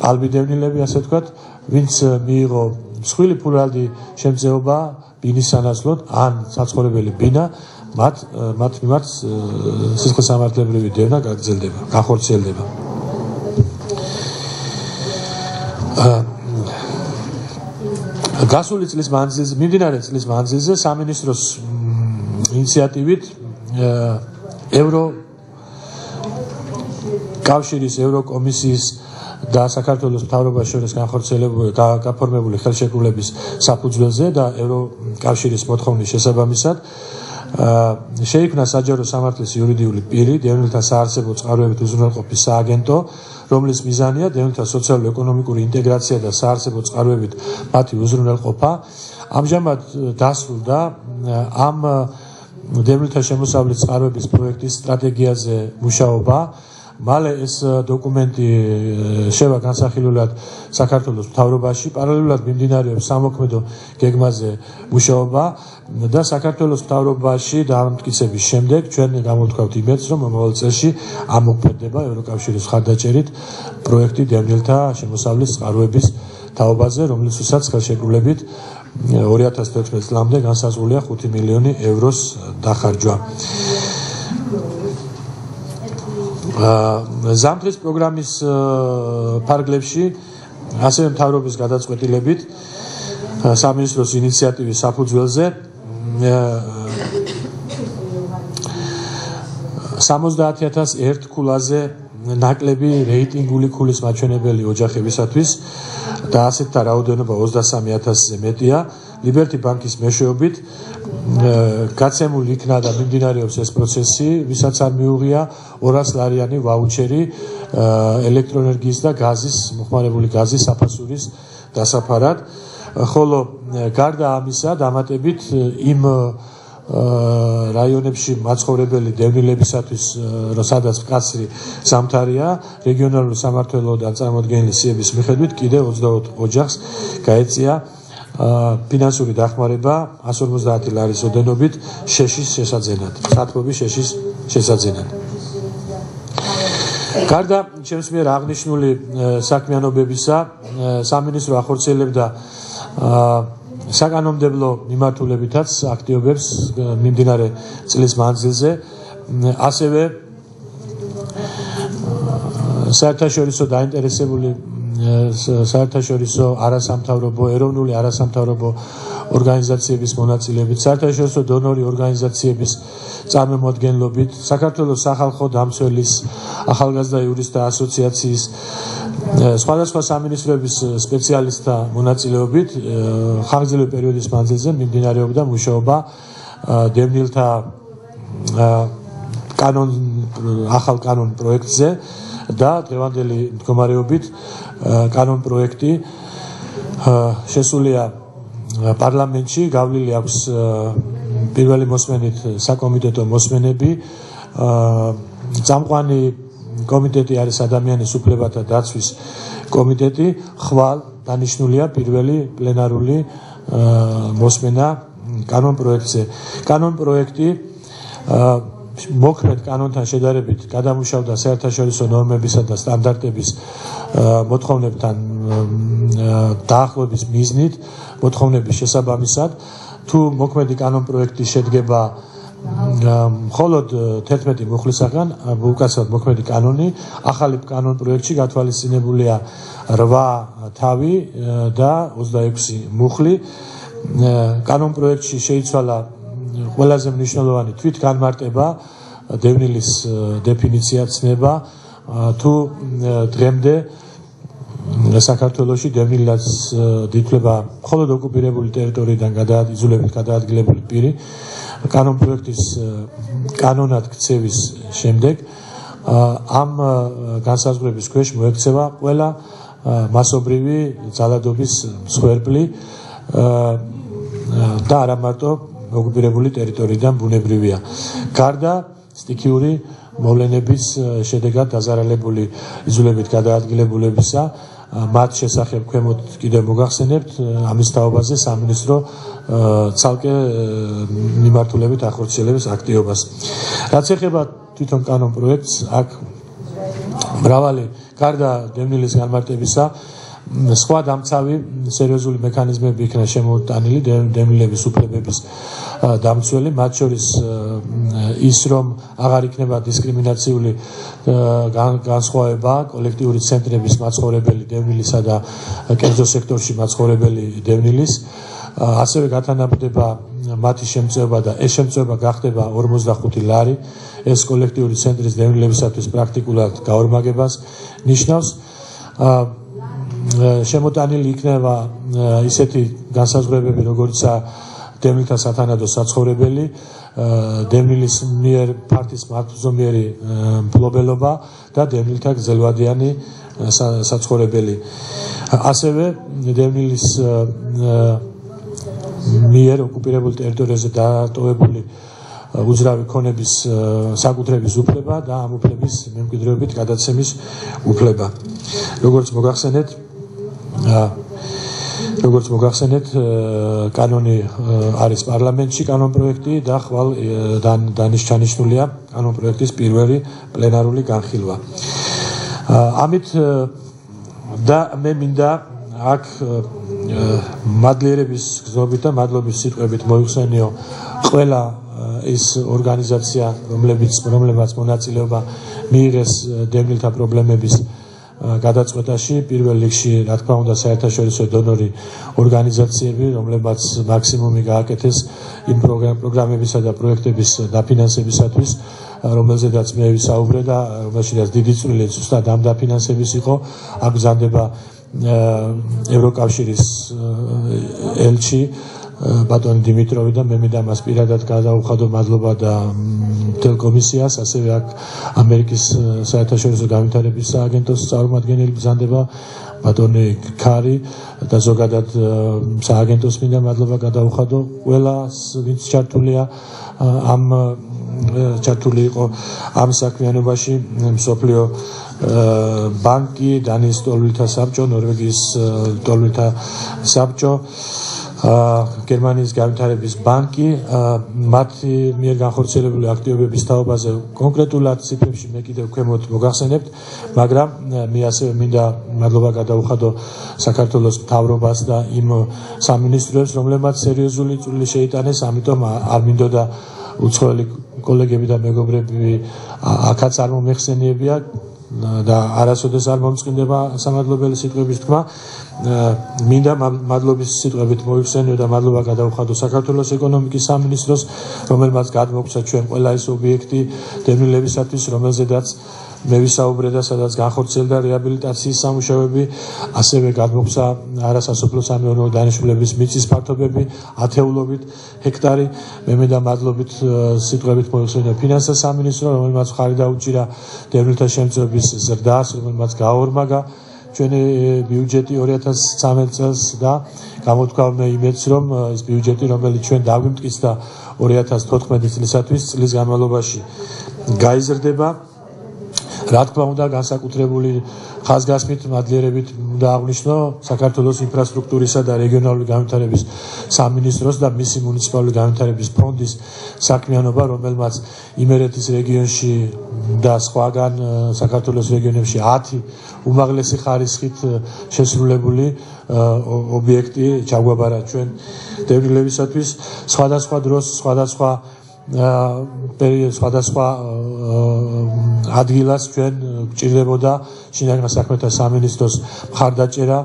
ყალბი დევნილები, ასე ვთქვათ, ვინც მიიღო მსხვილი ფულადი შემწეობა ბინის სანაცვლოდ ან საცხოვრებელი ბინა, მათ მიმართ სისხლისამართლებრივი დევნა გაგრძელდება, გახორციელდება. გასული წლის მანძილზე, მიმდინარე წლის მანძილზე სამინისტროს ინიციატივით ევროკავშირის, ევროკომისიის და საქართველოს მთავრობას შორის გაფორმებული ხელშეკრულების საფუძველზე და ევროკავშირის მოთხოვნის შესაბამისად შეიქმნა საჯარო სამართლის იურიდიული პირი, დევნილთა საარსებო წყაროებით უზრუნველყოფის სააგენტო, რომლის მიზანია დევნილთა სოციალურ-ეკონომიკური ინტეგრაცია და საარსებო წყაროებით მათი უზრუნველყოფა. ამჟამად დასრულდა ამ დევნილთა შემოსავლის წყაროების პროექტის სტრატეგიაზე მუშაობა. მალე ეს დოკუმენტი შევა განსახილველად საქართველოს მთავრობაში, პარალელურად მიმდინარეობს სამოქმედო გეგმაზე მუშაობა და საქართველოს მთავრობაში დამტკიცების შემდეგ ჩვენ გამოვთქვავთ იმედს, რომ მომავალ წელს ამოქმედება ევროკავშირის მხარდაჭერით პროექტი დევნილთა შემოსავლის წყაროების თაობაზე, რომლისთვისაც ხელშეკრულებით 2014 წლამდე განსაზღვრულია 5 მილიონი ევროს დახარჯვა. ზამთრის პროგრამის ფარგლებში ასევე მთავრობის გადაწყვეტილებით სამინისტროს ინიციატივის საფუძველზე 70,001 ქულაზე ნაკლები რეიტინგული ქულის მაჩვენებელი ოჯახებისათვის და ასეთთა რაოდენობა 23,000-ზე მეტია. ლიბერტი ბანკის მეშვეობით გაცემული იქნა და მიმდინარეობს ეს პროცესი, ვისაც არ მიუღია 200 ლარიანი ვაუჩერი ელექტროენერგიის და გაზის, მოხმარებული გაზის საფასურის დასაფარად. ხოლო გარდა ამისა, დამატებით იმ რაიონებში მაცხოვრებელი დევნილებისათვის, სადაც მკაცრი ზამთარია, რეგიონალური სამმართველოდან წარმოდგენილი სიების მიხედვით კიდევ 24 ოჯახს გაეწია ფინანსური დახმარება 150 ლარის ოდენობით შეშის შესაძენად, სათბობის შეშის შესაძენად. გარდა ჩემს მიერ აღნიშნული საქმიანობებისა, სამინისტრო ახორციელებდა საკანონმდებლო მიმართულებითაც აქტივობებს მიმდინარე წლის მანძილზე, ასევე საერთაშორისო დაინტერესებული საერთაშორისო არასამთავრობო, ეროვნული არასამთავრობო ორგანიზაციების მონაწილეობით, საერთაშორისო დონორი ორგანიზაციების წარმომადგენლობით, საქართველოს სახალხო დამცველის ახალგაზრდა იურისტთა ასოციაციის სხვადასხვა სამინისტროების სპეციალისტთა მონაწილეობით ხანგრძლივი პერიოდის მანძილზე მიმდინარეობდა მუშაობა დევნილთა ახალ კანონ პროექტზე და დღევანდელი მდგომარეობით კანონ პროექტი შესულია პარლამენტში, გავლილი აქვს პირველი მოსმენით საკომიტეტო მოსმენები. წამყვანი კომიტეტი არის ადამიანის უფლებათა დაცვის კომიტეტი, ხვალ დანიშნულია პირველი პლენარული მოსმენა კანონ პროექტზე. კანონ პროექტი მოქმედ კანონთან შედარებით გადამუშავდა საერთაშორისო ნორმებისა და სტანდარტების მოთხოვნებთან დაახლოების მიზნით, მოთხოვნების შესაბამისად, თუ მოქმედი კანონ პროექტი შედგება მხოლოდ 11 მუხლისაგან, უკაცრავად მოქმედი კანონი, ახალი კანონ პროექტში გათვალისწინებულია 8 თავი და 26 მუხლი. კანონ პროექტში შეიცვალა ყველაზე მნიშვნელოვანი თვითგანმარტება, დევნილის დეფინიცია ცნება, თუ დღემდე საქართველოში დევნილად ითვლება მხოლოდ ოკუპირებული ტერიტორიიდან იზოლებით გადაადგილებული პირი. კანონ პროექტის კანონად ქცევის შემდეგ ამ განსაზღვრების ქვეშ მოექცევა ყველა მასობრივი ძალადობის მსხვერპლი და არა მარტო ოკუპირებული ტერიტორიიდან ბუნებრივია. გარდა სტიქიური მოვლენების შედეგად დაზარალებული იზოლებით გადაადგილებულებისა, მათ შესახებ ქვემოთ კიდევ მოგახსენებთ ამის თაობაზე სამინისტრო ცალკე მიმართულებით ახორციელებს აქტივობას. რაც ეხება თვითონ კანონ პროექტს, აქ მრავალი გარდა დევნილის განმარტებისა, სხვა დამცავი სერიოზული მექანიზმები იქნა შემოტანილი დევნილების უფლებების დამცველი, მათ შორის ის, რომ აღარ იქნება დისკრიმინაციული განსხვავება კოლექტიური ცენტრების მაცხოვრებელი დევნილისა და კერძო სექტორში მაცხოვრებელი დევნილის, ასევე გათანაბრდება მათი შემწეობა და ეს შემწეობა გახდება 45 ლარი. ეს კოლექტიური ცენტრის დევნილებისათვის პრაქტიკულად გაორმაგებას ნიშნავს. შემოტანილი იქნება ისეთი განსაზღვრებები, როგორიცაა დევნილთა სათანადო საცხოვრებელი, დევნილის მიერ ფართის მართლზომიერი მფლობელობა და დევნილთა გრძელვადიანი საცხოვრებელი. ასევე დევნილის მიერ ოკუპირებულ ტერიტორიაზე დატოვებული უძრავი ქონების საკუთრების უფლება და ამ უფლების მემკვიდრეობით გადაცემის უფლება. როგორც მოგახსენეთ, კანონი არის პარლამენტში კანონ პროექტი და ხვალ დანიშნულია კანონ პროექტის პირველი პლენარული განხილვა. ამით და მე მინდა აქ მადლიერების გზნობით და მადლობის სიტყვებით მოიხსენიო ყველა ის ორგანიზაცია, რომლებმაც მონაწილეობა მიიღეს დევნილთა პრობლემების გადაწყვეტაში, პირველ რიგში, რა თქმა უნდა, საერთაშორისო დონორი ორგანიზაციები, რომლებმაც მაქსიმუმი გააკეთეს იმ პროგრამებისა და პროექტების დაფინანსებისათვის, რომელზედაც მე ვისაუბრე და რომელშიც დიდი წვლილი ზუსტად ამ დაფინანსების იყო. აქ გზანდება ევროკავშირის ელჩი ბატონი დიმიტროვი და მე მინდა მას პირადად გადავუხადო მადლობა და მთელ კომისიას, ასევე აქ ამერიკის საერთაშორისო განვითარების სააგენტოს წარმომადგენელი გზანდება ბატონი ქარი და ზოგადად სააგენტოს მინდა მადლობა გადავუხადო ყველას, ვინც ჩართული იყო ამ საქმიანობაში, მსოფლიო ბანკი, დანიის ტოლვილთა საბჭო, ნორვეგიის ტოლვილთა საბჭო, გერმანიის განვითარების ბანკი, მათი მიერ განხორციელებული აქტივობების თაობაზე კონკრეტულად ციფრებში მე კიდევ ქვემოთ მოგახსენებთ, მაგრამ მე ასევე მინდა მადლობა გადავუხადო საქართველოს მთავრობას და იმ სამინისტროებს, რომლებმაც სერიოზული წვლილი შეიტანეს, ამიტომ არ მინდოდა უცხოელი კოლეგები და მეგობრები აქაც არ მომეხსენიებია და არასოდეს არ მომწყინდება სამადლობელი სიტყვების თქმა. მინდა მადლობის სიტყვებით მოიხსენიო და მადლობა გადავუხადო საქართველოს ეკონომიკის სამინისტროს, რომელმაც გადმოგცა ჩვენ ყველა ეს ობიექტი დევნილებისათვის, რომელზედაც მე ვისაუბრე და სადაც განხორციელდა რეაბილიტაციის სამუშაოები, ასევე გადმოგცა არასასოფლო-სამეურნეო დანიშნულების მიწის ფართობები ათეულობით ჰექტარი. მე მინდა მადლობით სიტყვებით მოიხსენიო ფინანსთა სამინისტრო, რომელმაც მხარი დაუჭირა დევნილთა შემწეობის ზრდას, რომელმაც გააორმაგა ჩვენი ბიუჯეტი 2013 წელს და გამოთქვამე იმედს, რომ ეს ბიუჯეტი, რომელიც ჩვენ დავიმტკიცდა 2014 წლისათვის, წლის განმავლობაში გაიზრდება. რა თქმა უნდა, განსაკუთრებული ხაზგასმით მადლიერებით უნდა აღვნიშნო საქართველოს ინფრასტრუქტურისა და რეგიონალური განვითარების სამინისტროს და მისი მუნიციპალური განვითარების ფონდის საქმიანობა, რომელმაც იმერეთის რეგიონში და სხვაგან საქართველოს რეგიონებში 10 უმაღლესი ხარისხით შესრულებული ობიექტი ჩაგვაბარა ჩვენ დევნილებისათვის სხვადასხვა დროს სხვადასხვა სხვადასხვა ადგილას ჩვენ გვჭირდებოდა შინაგან საქმეთა სამინისტროს მხარდაჭერა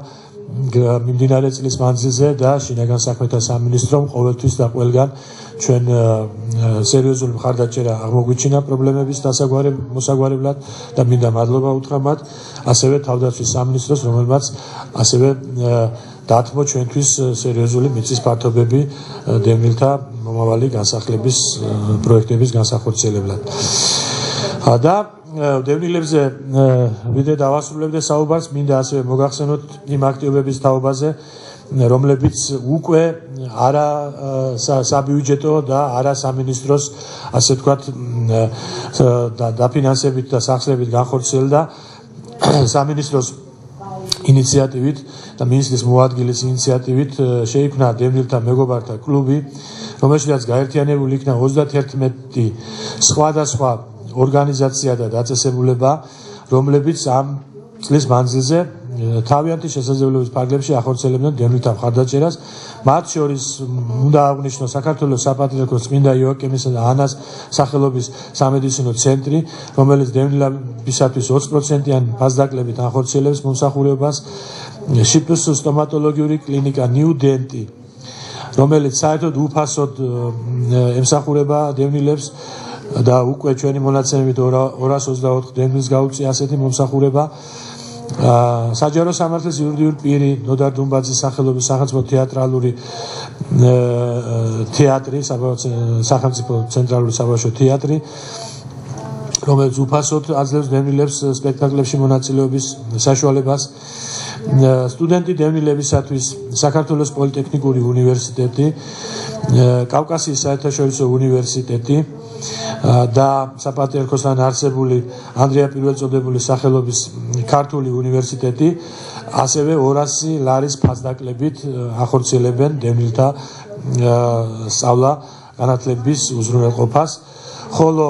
მიმდინარე წლის მანძილზე და შინაგან საქმეთა სამინისტრომ ყოველთვის და ყველგან ჩვენ სერიოზული მხარდაჭერა აღმოგვიჩინა პრობლემების მოსაგვარებლად და მინდა მადლობა უთხრა მათ ასევე თავდაცვის სამინისტროს რომელმაც ასევე დათმო ჩვენთვის სერიოზული მიწის ფართობები დევნილთა მომავალი განსახლების პროექტების განსახორციელებლად და დევნილებზე ვიდრე დავასრულებდე საუბარს მინდა ასევე მოგახსენოთ იმ აქტივობების თაობაზე რომლებიც უკვე არა საბიუჯეტო და არა სამინისტროს ასე ვთქვათ დაფინანსებით და სახსრებით განხორციელდა სამინისტროს ინიციატივით და მინისტრის მოადგილის ინიციატივით შეიქმნა დევნილთა მეგობართა კლუბი რომელშიც გაერთიანებული იქნა 31 სხვადასხვა ორგანიზაცია და დაწესებულება რომლებიც ამ წლის მანძილზე თავიანთი შესაძლებლობის ფარგლებში ახორციელებდნენ დევნილთა მხარდაჭერას მათ შორის უნდა აღვნიშნო საქართველოს საპატრიარქოს წმინდა იოაკიმისა და ანას სახელობის სამედიცინო ცენტრი რომელიც დევნილებისათვის 20%-იანი ფასდაკლებით ახორციელებს მომსახურებას შიპს სტომატოლოგიური კლინიკა ნიუდენტი რომელიც საერთოდ უფასოდ ემსახურება დევნილებს და უკვე ჩვენი მონაცემებით 224 დევნილს გაუწია ასეთი მომსახურება საჯარო სამართლის იურიდიული პირი ნოდარ დუმბაძის სახელობის სახელმწიფო თეატრალური თეატრი სახელმწიფო ცენტრალური საბავშვო თეატრი რომელიც უფასოდ აძლევს დევნილებს სპექტაკლებში მონაწილეობის საშუალებას სტუდენტი დევნილებისათვის საქართველოს პოლიტექნიკური უნივერსიტეტი კავკასიის საერთაშორისო უნივერსიტეტი და საპატრიარქოსთან არსებული ანდრია პირველწოდებული სახელობის ქართული უნივერსიტეტი ასევე 200 ლარის ფასდაკლებით ახორციელებენ დევნილთა სწავლა განათლების უზრუნველყოფას ხოლო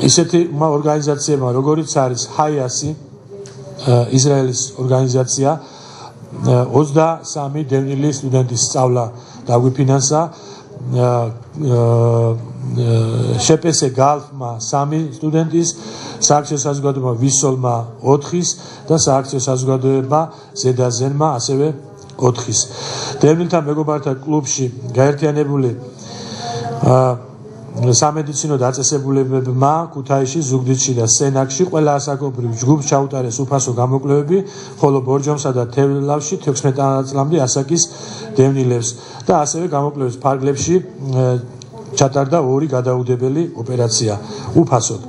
ისეთი ორგანიზაციებმა როგორიც არის ჰაიასი ისრაელის ორგანიზაცია 23 დევნილი სტუდენტის სწავლა დაგვიფინანსა შეპესე გალფმა 3 სტუდენტის სააქციო საზოგადოება ვისოლმა 4-ის და სააქციო საზოგადოება ზედაზენმა ასევე 4-ის დევნილთა მეგობართა კლუბში გაერთიანებული სამედიცინო დაწესებულებებმა ქუთაისში, ზუგდიდში და სენაკში ყველა ასაკობრივ ჯგუფს ჩაუტარეს უფასო გამოკვლევები, ხოლო ბორჯომსა და თევლავში 16 წლამდე ასაკის დევნილებს და ასევე გამოკვლევის ფარგლებში ჩატარდა 2 გადაუდებელი ოპერაცია უფასოდ.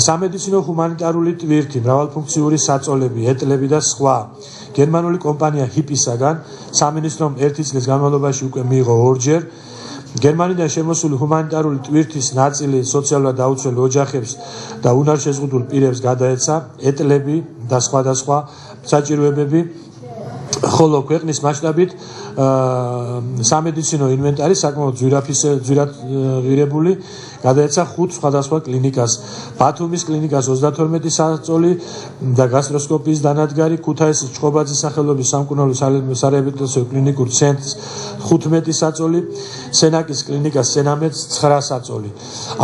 სამედიცინო ჰუმანიტარული ტვირთი, მრავალფუნქციური საწოლები, ეტლები და სხვა გერმანული კომპანია ჰიპისაგან სამინისტრომ 1 წლის განმავლობაში უკვე მიიღო 2-ჯერ გერმანიდან შემოსული ჰუმანიტარული ტვირთის ნაწილი სოციალურად დაუცველ ოჯახებს და უნარშეზღუდულ პირებს გადაეცა ეტლები და სხვადასხვა საჭიროებები ხოლო ქვეყნის მასშტაბით სამედიცინო ინვენტარი საკმაოდ ძვირად ღირებული გადაეცა 5 სხვადასხვა კლინიკას ბათუმის კლინიკას 32 საწოლი და გასტროსკოპიის დანადგარი ქუთაისის ჭყობაძის სახელობის სამკურნალო სარეაბილიტაციო კლინიკურ ცენტრს 15 საწოლი სენაკის კლინიკას სენამეთს 9 საწოლი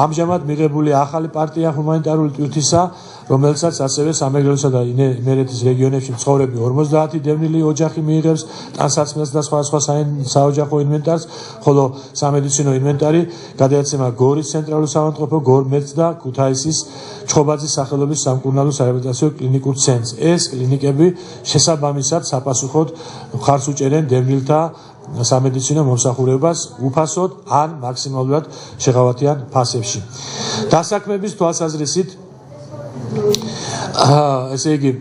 ამჟამად მიღებული ახალი პარტია ჰუმანიტარული ტვირთისა რომელსაც ასევე სამეგრელოსა და იმერეთის რეგიონებში მცხოვრები 50 დევნილი ოჯახი მიიღებს ტანსაცმელს და სხვა საოჯახო ინვენტარს, ხოლო სამედიცინო ინვენტარი გადაეცემა გორის ცენტრალურ საავადმყოფო გორმეთს და ქუთაისის ჭყობაძის სახელობის სამკურნალო სარეაბილიტაციო კლინიკურ ცენტრს. ეს კლინიკები შესაბამისად საპასუხოდ მხარს უჭერენ დევნილთა სამედიცინო მომსახურებას უფასოდ ან მაქსიმალურად შეღავათიან ფასებში. დასაქმების თვალსაზრისით ესე იგი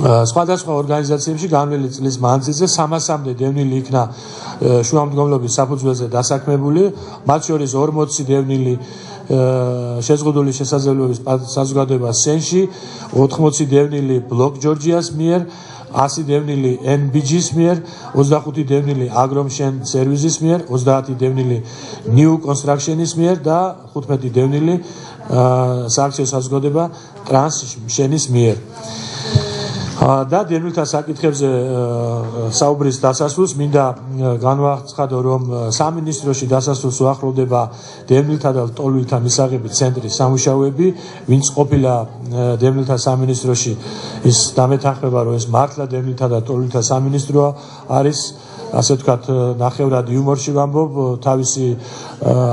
სხვადასხვა ორგანიზაციებში განვლილი წლის მანძილზე 300-მდე დევნილი იქნა შუამდგომლობის საფუძველზე დასაქმებული, მათ შორის 40 დევნილი შეზღუდული შესაძლებლობის საზოგადოება სენში, 80 დევნილი ბლოკ ჯორჯიას მიერ, 100 დევნილი NBG-ს მიერ, 25 დევნილი აგრომშენ სერვისის მიერ, 30 დევნილი New Construction-ის მიერ და 15 დევნილი სააქციო საზოგადოება ტრანსშენის მიერ. და დევნილთა საკითხებზე საუბრის დასასრულს მინდა განვაცხადო, რომ სამინისტროში დასასრულს უახლოვდება დევნილთა და ლტოლვილთა მისაღები ცენტრის სამუშაოები, ვინც ყოფილა დევნილთა სამინისტროში, ის დამეთანხმება, რომ ეს მართლა დევნილთა და ლტოლვილთა სამინისტრო არის, ასე ვთქვათ, ნახევრად იუმორში ვამბობ, თავისი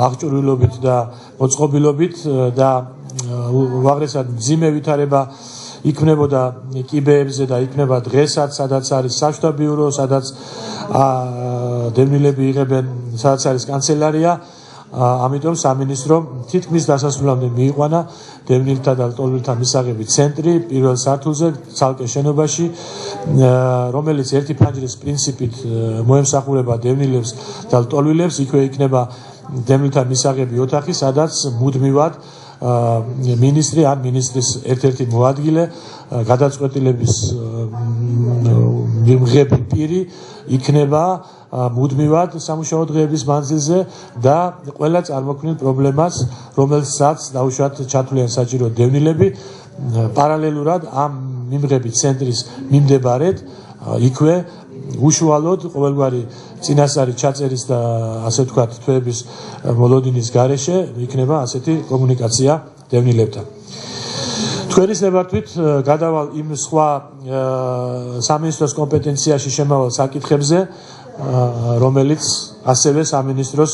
აღჭურვილობით და მოწყობილობით და უაღრესად მძიმე ვითარება იქნებოდა კიბეებზე და იქნება დღესაც, სადაც არის საშვთა ბიურო, სადაც დევნილები იღებენ, სადაც არის კანცელარია. ამიტომ სამინისტრო თითქმის დასასრულამდე მიიყვანა დევნილთა და ლტოლვილთა მისაღები ცენტრი პირველ სართულზე, ცალკე შენობაში, რომელიც ერთი ფანჯრის პრინციპით მოემსახურება დევნილებს და ლტოლვილებს. იქვე იქნება დევნილთა მისაღები ოთახი, სადაც მუდმივად მინისტრი ან მინისტრის ერთ-ერთი მოადგილე გადაწყვეტილების მიღები პირი იქნება მუდმივად სამუშაო დღეების მანძილზე და ყველა წარმოქმნილ პრობლემას, რომელსაც დაუშვათ ჩათვლიან საჭირო დევნილები, პარალელურად ამ მიმღები ცენტრის მიმდებარედ იქვე უშუალოდ ყოველგვარი წინასწარი ჩაწერის და ასე ვთქვათ თვეების მოლოდინის გარეშე იქნება ასეთი კომუნიკაცია დევნილებთან. თქვენის ნებართვით გადავალ იმ სხვა სამინისტროს კომპეტენციაში შემავალ საკითხებზე, რომელიც ასევე სამინისტროს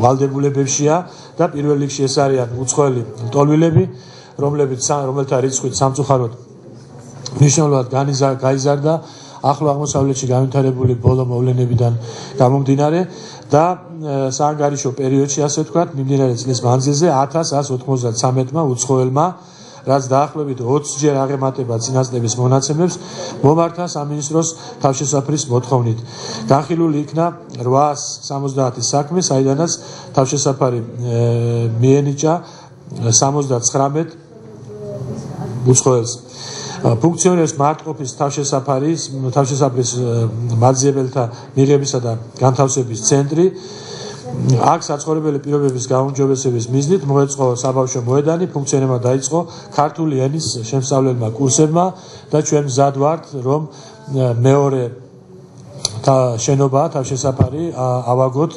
ვალდებულებებშია და პირველ რიგში ეს არიან უცხოელი ლტოლვილები, რომელთა რიცხვით სამწუხაროდ მნიშვნელოვნად გაიზარდა ახლო აღმოსავლეთში განვითარებული ბოლო მოვლენებიდან გამომდინარე და საანგარიშო პერიოდში, ასე ვთქვათ, მიმდინარე წლის მანძილზე 1193-მა უცხოელმა, რაც დაახლოებით 20-ჯერ აღემატება წინასწრების მონაცემებს, მომართა სამინისტროს თავშესაფრის მოთხოვნით. განხილული იქნა 870 საქმე, საიდანაც თავშესაფარი მიენიჭა 79 უცხოელს. ფუნქციონირებს მარტყოფის თავშესაფრის მაძიებელთა მიღებისა და განთავსების ცენტრი. აქ საცხოვრებელი პირობების გაუმჯობესების მიზნით მოეწყო საბავშვო მოედანი, ფუნქციონირება დაიწყო ქართული ენის შემსწავლელმა კურსებმა და ჩვენ მზად ვართ, რომ მეორე შენობა თავშესაფარი ავაგოთ,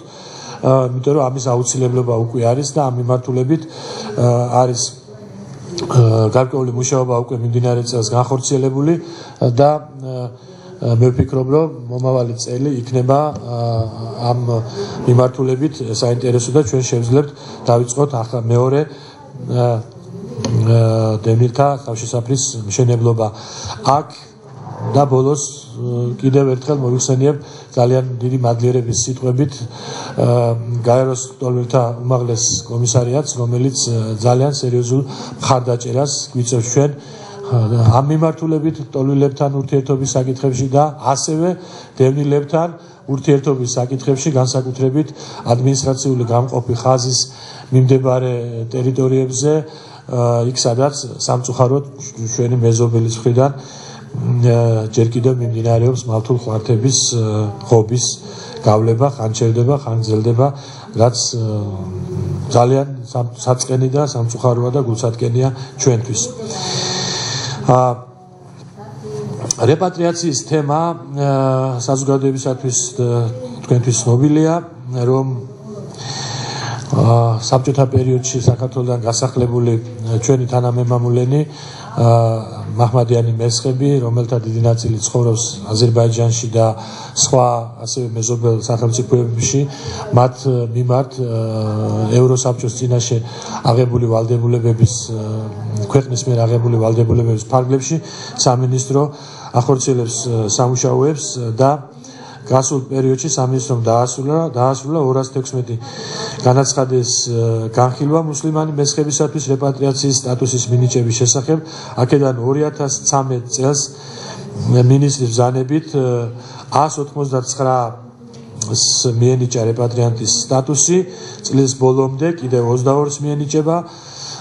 იმიტომ რომ ამის აუცილებლობა უკვე არის და ამ მიმართულებით არის გარკვეული მუშაობა უკვე მიმდინარე წელს განხორციელებული და მე ვფიქრობ, რომ მომავალი წელი იქნება ამ მიმართულებით საინტერესო და ჩვენ შევძლებთ დავიწყოთ ახლა მეორე დევნილთა თავშესაფრის მშენებლობა. აქ და ბოლოს კიდევ ერთხელ მოვიხსენიებ ძალიან დიდი მადლიერების სიტყვებით გაეროს ლტოლვილთა უმაღლეს კომისარიატს, რომელიც ძალიან სერიოზულ მხარდაჭერას გვიწევს ჩვენ ამ მიმართულებით ლტოლვილებთან ურთიერთობის საკითხებში და ასევე დევნილებთან ურთიერთობის საკითხებში, განსაკუთრებით ადმინისტრაციული გამყოფი ხაზის მიმდებარე ტერიტორიებზე, იქ სადაც სამწუხაროდ ჩვენი მეზობელის მხრიდან ჯერ კიდევ მიმდინარეობს მავთულ ხვართების ღობის გავლება, ხანჩერდება, ხანგრძლდება, რაც ძალიან საწყენი და სამწუხაროა და გულსატკენია ჩვენთვის. რეპატრიაციის თემა საზოგადოებისათვის თქვენთვის ცნობილია, რომ საბჭოთა პერიოდში საქართველოსთან გასახლებული ჩვენი თანამემამულენი მაჰმადიანი მესხები, რომელთა დიდი ნაწილი ცხოვრობს აზერბაიჯანში და სხვა ასევე მეზობელ სახელმწიფოებში, მათ მიმართ ევროსაბჭოს წინაშე აღებული ვალდებულებების ქვეყნის მიერ აღებული ვალდებულებების ფარგლებში სამინისტრო ახორციელებს სამუშაოებს და გასულ პერიოდში სამინისტრომ დაასრულა 216 განაცხადის განხილვა მუსლიმანი მესხებისათვის რეპატრიაციის სტატუსის მინიჭების შესახებ. აქედან 2013 წელს მინისტრის ბრძანებით 199 მიენიჭა რეპატრიანტის სტატუსი, წლის ბოლომდე კიდევ 22-ს მიენიჭება.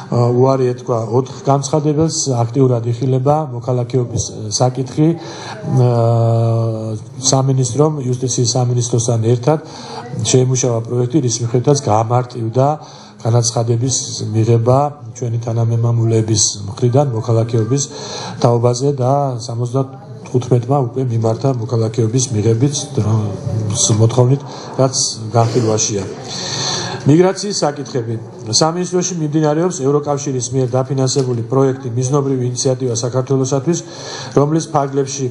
უარი ეთქვა 4 განცხადებელს, აქტიურად იხილება მოქალაქეობის საკითხი სამინისტრომ, იუსტიციის სამინისტროსთან ერთად შეიმუშავა პროექტი, რის მიხედვითაც გაამარტივდა განაცხადების მიღება ჩვენი თანამემამულეების მხრიდან მოქალაქეობის თაობაზე და 75-მა უკვე მიმართა მოქალაქეობის მიღებით მოთხოვნით, რაც განხილვაშია. მიგრაციის საკითხები. სამინისტროში მიმდინარეობს ევროკავშირის მიერ დაფინანსებული პროექტი მიზნობრივი ინიციატივა საქართველოსათვის, რომლის ფარგლებში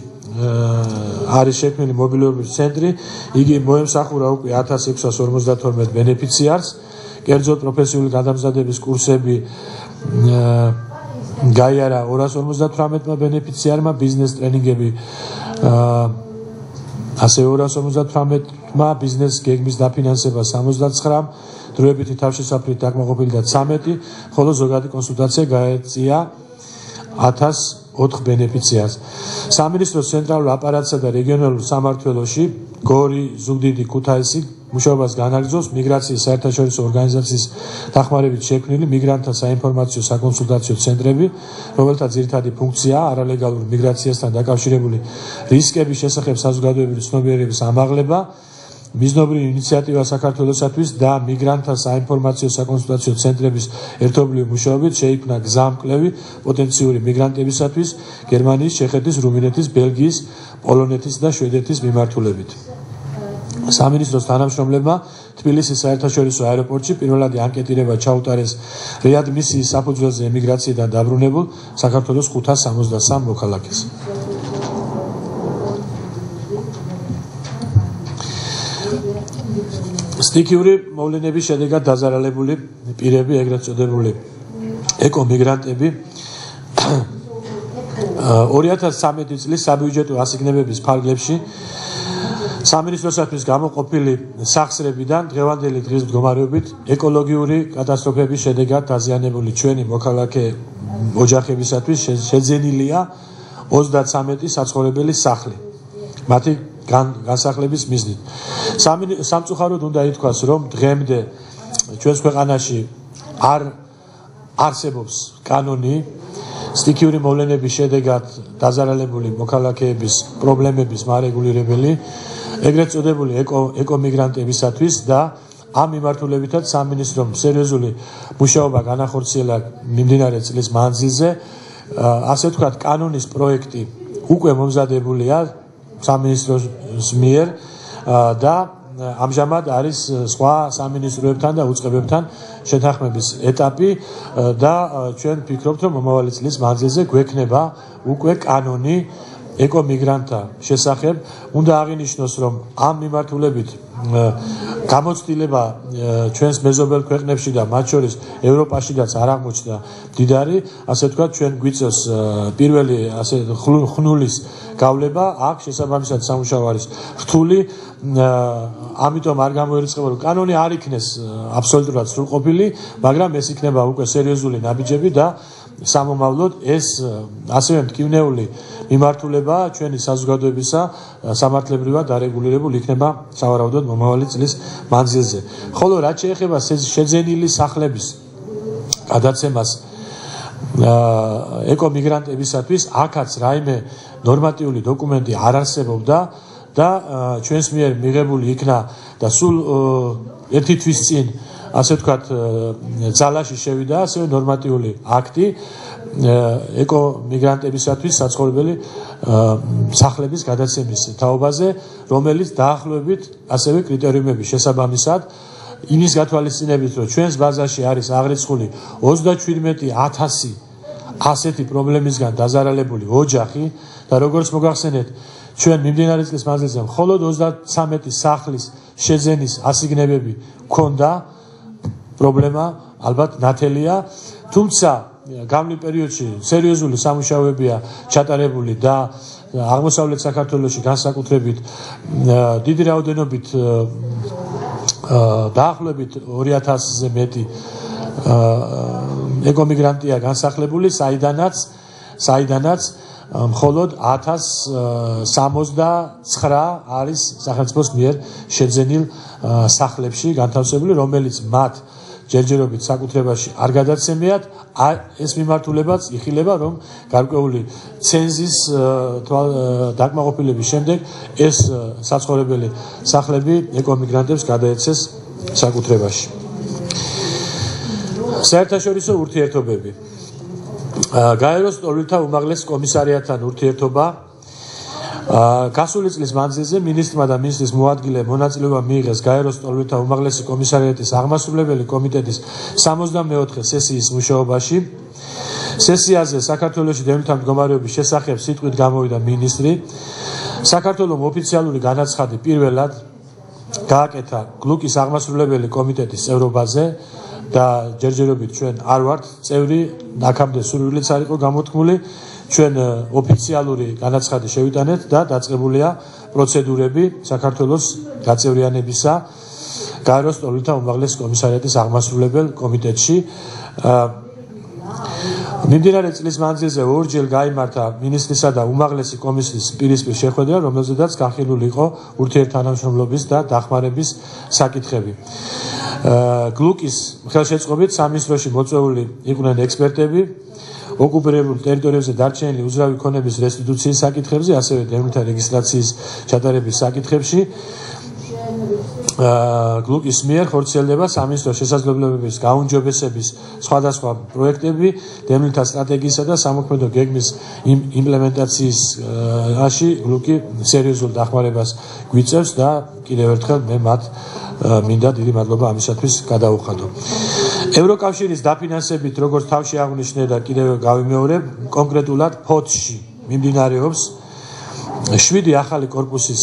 არის შექმნილი მობილურობის ცენტრი. იგი მოემსახურა უკვე 1652 ბენეფიციარს. კერძოდ პროფესიული გადამზადების კურსები გაიარა 258 ბენეფიციარმა, ბიზნეს ტრენინგები ასე 258-მა, ბიზნეს გეგმის დაფინანსება 79, დროებითი თავშესაფრით დაკმაყოფილდა 13, ხოლო ზოგადი კონსულტაცია გაეწია 1004 ბენეფიციარს. სამინისტროს ცენტრალურ აპარატსა და რეგიონალურ სამმართველოში გორი, ზუგდიდი, ქუთაისი მუშაობას განაგრძობს მიგრაციის საერთაშორისო ორგანიზაციის დახმარებით შექმნილი მიგრანტთა საინფორმაციო საკონსულტაციო ცენტრები, რომელთა ძირითადი ფუნქციაა არალეგალურ მიგრაციასთან დაკავშირებული რისკების შესახებ საზოგადოებრივი ცნობიერების ამაღლება, მიზნობრივი ინიციატივა საქართველოსათვის და მიგრანტთა საინფორმაციო საკონსულტაციო ცენტრების ერთობლივი მუშაობით შეიქმნა გზამკვლევი პოტენციური მიგრანტებისათვის გერმანიის, ჩეხეთის, რუმინეთის, ბელგიის, პოლონეთის და შვედეთის მიმართულებით. სამინისტროს თანამშრომლებმა თბილისის საერთაშორისო აეროპორტში პირველადი ანკეტირება ჩაუტარეს რეადმისიის საფუძველზე ემიგრაციიდან დაბრუნებულ საქართველოს 563 მოქალაქეს. სტიქიური მოვლენების შედეგად დაზარალებული პირები, ეგრეთ წოდებული ეკომიგრანტები 2013 წლის საბიუჯეტო ასიგნებების ფარგლებში სამინისტროსათვის გამოყოფილი სახსრებიდან დღევანდელი დღის მდგომარეობით ეკოლოგიური კატასტროფების შედეგად დაზიანებული ჩვენი მოქალაქე ოჯახებისათვის შეძენილია 33 საცხოვრებელი სახლი. მათი განსახლების მიზნით. სამწუხაროდ უნდა ითქვას, რომ დღემდე ჩვენს ქვეყანაში არ არსებობს კანონი სტიქიური მოვლენების შედეგად დაზარალებული მოქალაქეების პრობლემების მარეგულირებელი, ეგრეთ წოდებული ეკომიგრანტებისათვის და ამ მიმართულებითაც სამინისტრომ სერიოზული მუშაობა განახორციელა მიმდინარე წლის მანძილზე. ასე ვთქვათ, კანონის პროექტი უკვე მომზადებულია სამინისტროს მიერ და ამჟამად არის სხვა სამინისტროებთან და უწყებებთან შეთანხმების ეტაპი და ჩვენ ვფიქრობთ, რომ მომავალი წლის მანძილზე გვექნება უკვე კანონი ეკომიგრანტთა შესახებ. უნდა აღინიშნოს, რომ ამ მიმართულებით გამოცდილება ჩვენს მეზობელ ქვეყნებში და მათ შორის ევროპაშიდაც არ აღმოჩნდა მდიდარი, ასე ვთქვათ, ჩვენ გვიწევს პირველი ასე ხნულის გავლება, აქ შესაბამისად სამუშაო არის რთული, ამიტომ არ გამოირიცხება, რომ კანონი არ იქნეს აბსოლუტურად სრულყოფილი, მაგრამ ეს იქნება უკვე სერიოზული ნაბიჯები და სამომავლოდ ეს ასევე მტკივნეული მიმართულება ჩვენი საზოგადოებისა სამართლებრივად დარეგულირებული იქნება სავარაუდოდ მომავალი წლის მანძილზე. ხოლო რაც შეეხება შეძენილი სახლების გადაცემას ეკომიგრანტებისათვის, აქაც რაიმე ნორმატიული დოკუმენტი არ არსებობდა და ჩვენს მიერ მიღებული იქნა და სულ ერთი თვის წინ ასე ვთქვათ ძალაში შევიდა ასევე ნორმატიული აქტი ეკომიგრანტებისათვის საცხოვრებელი სახლების გადაცემის თაობაზე, რომელიც დაახლოებით ასევე კრიტერიუმების შესაბამისად იმის გათვალისწინებით, რომ ჩვენს ბაზაში არის აღრიცხული 37,000 ასეთი პრობლემისგან დაზარალებული ოჯახი და როგორც მოგახსენეთ, ჩვენ მიმდინარე წლის მანძილზე მხოლოდ 33 სახლის შეძენის ასიგნებები ჰქონდა. პრობლემა ალბათ ნათელია, თუმცა გამლივ პერიოდში სერიოზული სამუშაოებია ჩატარებული და აღმოსავლეთ საქართველოში განსაკუთრებით დიდი რაოდენობით დაახლოებით 2000-ზე მეტი ეკომიგრანტია განსახლებული, საიდანაც მხოლოდ 1069 არის სახელმწიფოს მიერ შეძენილ სახლებში განთავსებული, რომელიც მათ ჯერჯერობით საკუთრებაში არ გადაცემიათ. ეს მიმართულებაც იხილება, რომ გარკვეული ცენზის დაკმაყოფილების შემდეგ ეს საცხოვრებელი სახლები ეკომიგრანტებს გადაეცეს საკუთრებაში. საერთაშორისო ურთიერთობები. გაეროს სტოლთა უმაღლეს კომისარიატთან ურთიერთობა. გასული წლის მანძილზე მინისტრმა და მინისტრის მოადგილემ მონაწილეობა მიიღეს გაეროს სტოლთა უმაღლესი კომისარიატის აღმასრულებელი კომიტეტის 64 სესიის მუშაობაში. სესიაზე საქართველოში დევნილთა მდგომარეობის შესახებ სიტყვით გამოვიდა მინისტრი. საქართველოს ოფიციალური განაცხადი პირველად გააკეთა გლუკის აღმასრულებელი კომიტეტის წევრობაზე და ჯერჯერობით ჩვენ არ ვართ წევრი, აქამდე სურვილიც არ იყო გამოთქმული. ჩვენ ოფიციალური განაცხადი შევიტანეთ და დაწყებულია პროცედურები საქართველოს გაწევრიანებისა გაეროს სტოლთა უმაღლეს კომისარიატის აღმასრულებელ კომიტეტში. მიმდინარე წლის მანძილზე ორჯერ გაიმართა მინისტრისა და უმაღლესი კომისრის პირისპირ შეხვედრა, რომელზედაც განხილული იყო ურთიერთთანამშრომლობის და დახმარების საკითხები. გლუკის ხელშეწყობით სამინისტროში მოწვეული იყვნენ ექსპერტები ოკუპირებულ ტერიტორიებზე დარჩენილი უძრავი ქონების რესტიტუციის საკითხებზე, ასევე დევნილთა რეგისტრაციის ჩატარების საკითხებში. გლუკის მიერ ხორციელდება სამინისტრო შესაძლებლობების გაუმჯობესების სხვადასხვა პროექტები დევნილთა სტრატეგიისა და სამოქმედო გეგმის იმპლემენტაციაში გლუკი სერიოზულ დახმარებას გვიწევს და კიდევ ერთხელ მე მათ მინდა დიდი მადლობა ამისათვის გადაუხადო. ევროკავშირის დაფინანსებით, როგორც თავში აღნიშნე და კიდევ გავიმეორებ, კონკრეტულად ფოთში მიმდინარეობს 7 ახალი კორპუსის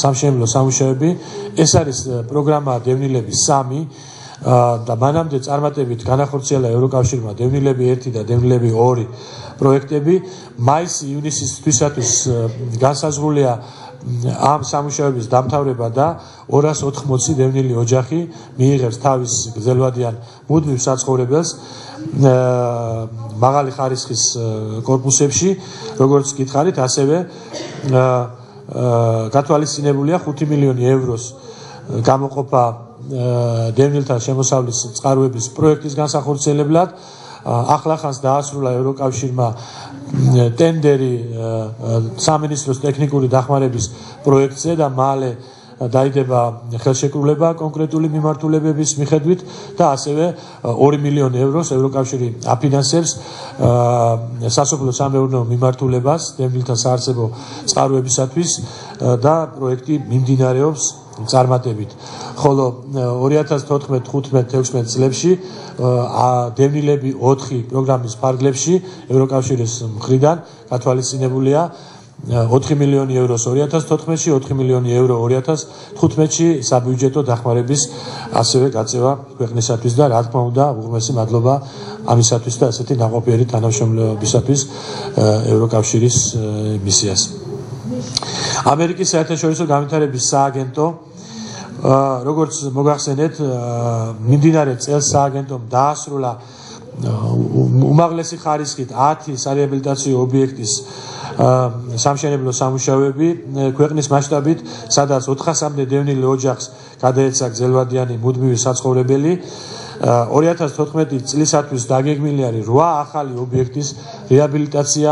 სამშენებლო სამუშაოები. ეს არის პროგრამა დევნილები 3 და მანამდე წარმატებით განახორციელა ევროკავშირმა დევნილები 1 და დევნილები 2 პროექტები. მაის-ივნისისთვისათვის განსაზღვრულია ამ სამუშაოების დამთავრება და 280 დევნილი ოჯახი მიიღებს თავის გრძელვადიან მუდმივ საცხოვრებელს მაღალი ხარისხის კორპუსებში, როგორც გითხარით, ასევე გათვალისწინებულია 5 მილიონი ევროს გამოყოფა დევნილთა შემოსავლის წყაროების პროექტის განსახორციელებლად. ახლახანს დაასრულა ევროკავშირმა ტენდერი სამინისტროს ტექნიკური დახმარების პროექტზე და მალე დაიდება ხელშეკრულება კონკრეტული მიმართულებების მიხედვით და ასევე 2 მილიონი ევროს ევროკავშირი აფინანსებს სასოფლო-სამეურნეო მიმართულებას დევნილთა საარსებო წყაროებისათვის და პროექტი მიმდინარეობს წარმატებით. ხოლო 2014-15-16 წლებში დევნილები 4 პროგრამის ფარგლებში ევროკავშირის მხრიდან გათვალისწინებულია 4 მილიონი ევროს 2014-ში, 4 მილიონი ევრო 2015-ში საბიუჯეტო დახმარების ასევე გაწევა ქვეყნისათვის და რა თქმა უნდა უღრმესი მადლობა ამისათვის და ასეთი ნაყოფიერი თანამშრომლობისათვის ევროკავშირის მისიას. ამერიკის საერთაშორისო განვითარების სააგენტო, როგორც მოგახსენეთ, მიმდინარე წელს სააგენტომ დაასრულა უმაღლესი ხარისხით 10 სარეაბილიტაციო ობიექტის სამშენებლო სამუშაოები ქვეყნის მასშტაბით, სადაც 400-მდე დევნილ ოჯახს გადაეცა გრძელვადიანი მუდმივი საცხოვრებელი. 2014 წლისათვის დაგეგმილი არის 8 ახალი ობიექტის რეაბილიტაცია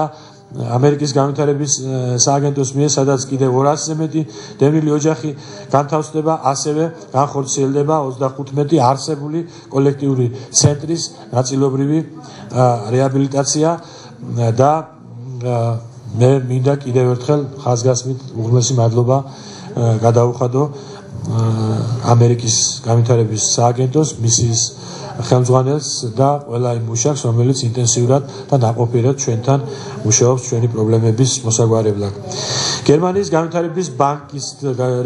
ამერიკის განვითარების სააგენტოს მიერ, სადაც კიდევ 200-ზე მეტი დევნილი ოჯახი განთავსდება, ასევე განხორციელდება 35 არსებული კოლექტიური ცენტრის ნაწილობრივი რეაბილიტაცია და მე მინდა კიდევ ერთხელ ხაზგასმით უღრმესი მადლობა გადაუხადო ამერიკის განვითარების სააგენტოს, მისიის ხელმძღვანელს და ყველა იმ მუშაკს, რომელიც ინტენსიურად და ნაყოფიერად ჩვენთან მუშაობს ჩვენი პრობლემების მოსაგვარებლად. გერმანიის განვითარების ბანკის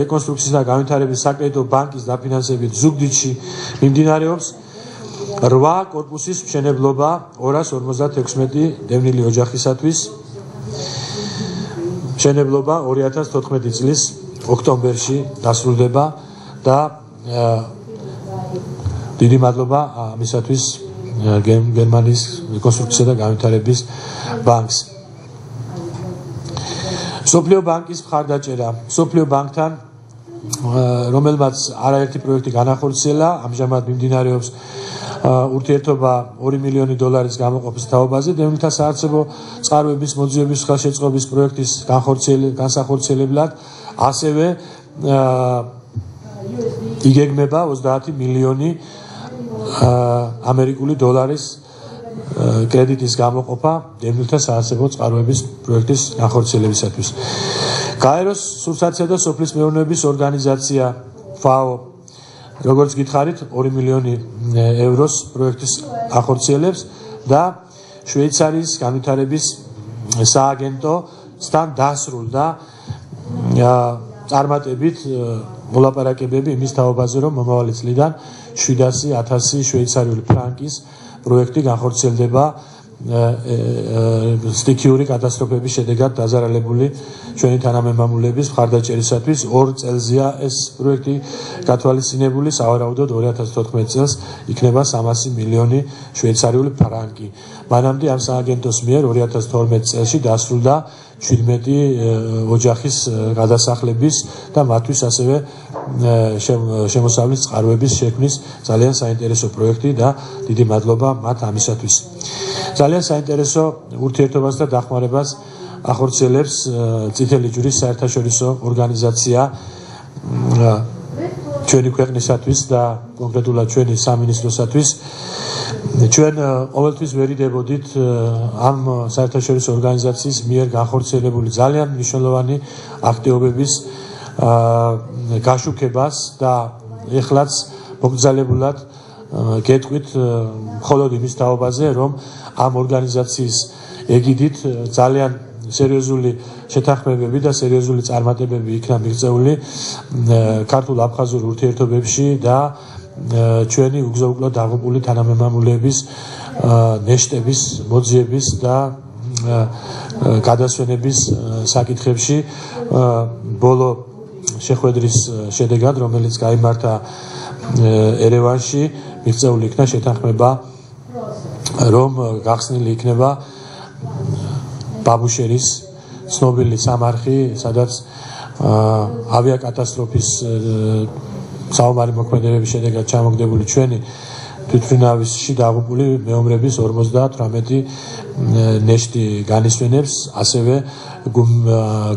რეკონსტრუქციის და განვითარების საკრედიტო ბანკის დაფინანსებით ზუგდიდში მიმდინარეობს 8 კორპუსის მშენებლობა 256 დევნილი ოჯახისათვის. მშენებლობა 2014 წლის ოქტომბერში დასრულდება და დიდი მადლობა ამისათვის გერმანიის რეკონსტრუქცია და განვითარების ბანკს. მსოფლიო ბანკის მხარდაჭერა. მსოფლიო ბანკთან რომელმაც არაერთი პროექტი განახორციელა, ამჟამად მიმდინარეობს ურთიერთობა $2 მილიონი გამოყოფის თაობაზე დევნილთა საარსებო წყაროების მოძიების ხელშეწყობის პროექტის განსახორციელებლად, ასევე იგეგმება 30 მილიონი ამერიკული დოლარის კრედიტის გამოყოფა დევნილთა საარსებო წყაროების პროექტის განხორციელებისათვის. გაეროს სურსათისა და სოფლის მეურნეობის ორგანიზაცია FAO როგორც გითხარით 2 მილიონი ევროს პროექტის ახორციელებს და შვეიცარიის განვითარების სააგენტოსთან დასრულდა წარმატებით მოლაპარაკებები იმის თაობაზე, რომ მომავალი წლიდან 700,000 შვეიცარიული ფრანკის პროექტი განხორციელდება სტიქიური კატასტროფების შედეგად დაზარალებული ჩვენი თანამემამულეების მხარდაჭერისათვის 2 წელზეა ეს პროექტი გათვალისწინებული, სავარაუდოდ 2014 წელს იქნება 300 მილიონი შვეიცარიული ფრანკი. მანამდე ამ სააგენტოს მიერ 2012 წელს დასრულდა 17 ოჯახის გადასახლების და მათთვის ასევე შემოსავლის წყაროების შექმნის ძალიან საინტერესო პროექტი და დიდი მადლობა მათ ამისათვის. ძალიან საინტერესო ურთიერთობას და დახმარებას ახორციელებს წითელი ჯვრის საერთაშორისო ორგანიზაცია ჩვენი ქვეყნისათვის და კონკრეტულად ჩვენი სამინისტროსათვის. ჩვენ ყოველთვის ვერიდებოდით ამ საერთაშორისო ორგანიზაციის მიერ განხორციელებული ძალიან მნიშვნელოვანი აქტივობების გაშუქებას და ეხლაც მოგზალებულად გეტყვით მხოლოდ იმის თაობაზე, რომ ამ ორგანიზაციის ეგიდით ძალიან სერიოზული შეთანხმებები და სერიოზული წარმატებები იქნა მიღწეული ქართულ-აფხაზურ ურთიერთობებში და ჩვენი უგზო-უკვლოდ დაღუპული თანამემამულეების ნეშტების, მოძიების და გადასვენების საკითხებში ბოლო შეხვედრის შედეგად, რომელიც გაიმართა ერევანში, მიღწეული იქნა შეთანხმება, რომ გახსნილი იქნება ბაბუშერის ცნობილი სამარხი, სადაც ავიაკატასტროფის საომარი მოქმედებების შედეგად ჩამოგდებული ჩვენი თვითმფრინავში დაღუპული მეომრების 58 ნეშტი განისვენებს, ასევე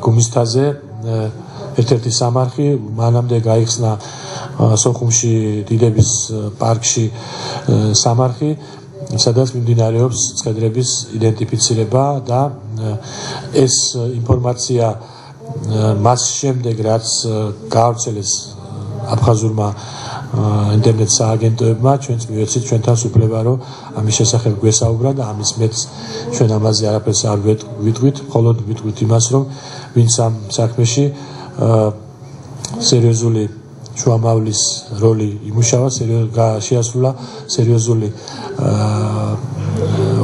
გუმისთაზე ერთ-ერთი სამარხი მანამდე გაიხსნა სოხუმში დიდების პარკში სამარხი, სადაც მიმდინარეობს ცხედრების იდენტიფიცირება და ეს ინფორმაცია მას შემდეგ, რაც გაავრცელეს აფხაზურმა ინტერნეტ სააგენტოებმა, ჩვენც მივეცით ჩვენთან სუფლება, რომ ამის შესახებ გვესაუბრა და ამის მეც ჩვენ ამაზე არაფერს არ ვიტყვით, მხოლოდ ვიტყვით იმას, რომ ვინც ამ საქმეში სერიოზული შუამავლის როლი იმუშავა, შეასრულა სერიოზული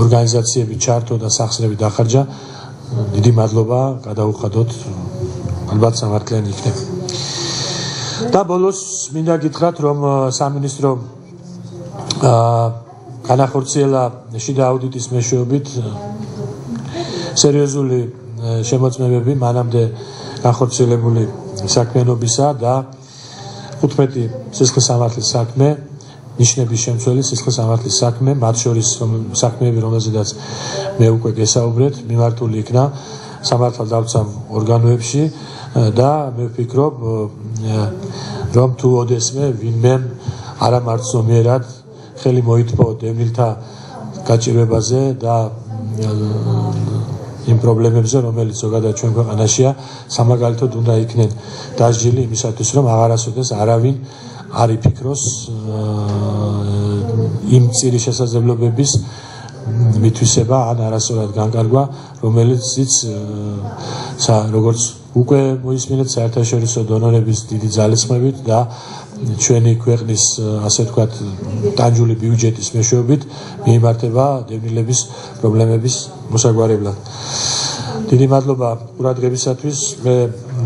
ორგანიზაციები ჩართო და სახსრები დახარჯა. დიდი მადლობა გადაუხადოთ, ალბათ სამართლიანი იქნება. და ბოლოს მინდა გითხრათ, რომ სამინისტრო განახორციელა შიდა აუდიტის მეშვეობით სერიოზული შემოწმებები მანამდე განხორციელებული საქმიანობისა და 15 სისხლისამართლის საქმე, ნიშნების შემცველი სისხლისამართლის საქმე, მათ შორის საქმეები, რომელზედაც მე უკვე გესაუბრეთ, მიმართული იქნა სამართალდამცავ ორგანოებში და მე ვფიქრობ, რომ თუ ოდესმე ვინმე არა მართლმსომიერად ხელი მოითმო დევნილთა გაჭირვებაზე და იმ პრობლემებზე, რომელიც ზოგადად ჩვენ ქვეყანაშია, სამაგალითოდ უნდა იქნენ დასჯილი იმისათვის, რომ აღარასოდეს არავინ არ იფიქროს იმ წირი შესაძლებლობების მითვისება ან არასწორად განკარგვა, რომელიც როგორც უკვე მოისმინეთ საერთაშორისო დონორების დიდი ძალისხმევით და ჩვენი ქვეყნის ასე ვთქვათ ტანჯული ბიუჯეტის მეშვეობით მიიმართება დევნილების პრობლემების მოსაგვარებლად. დიდი მადლობა ყურადღებისათვის. მე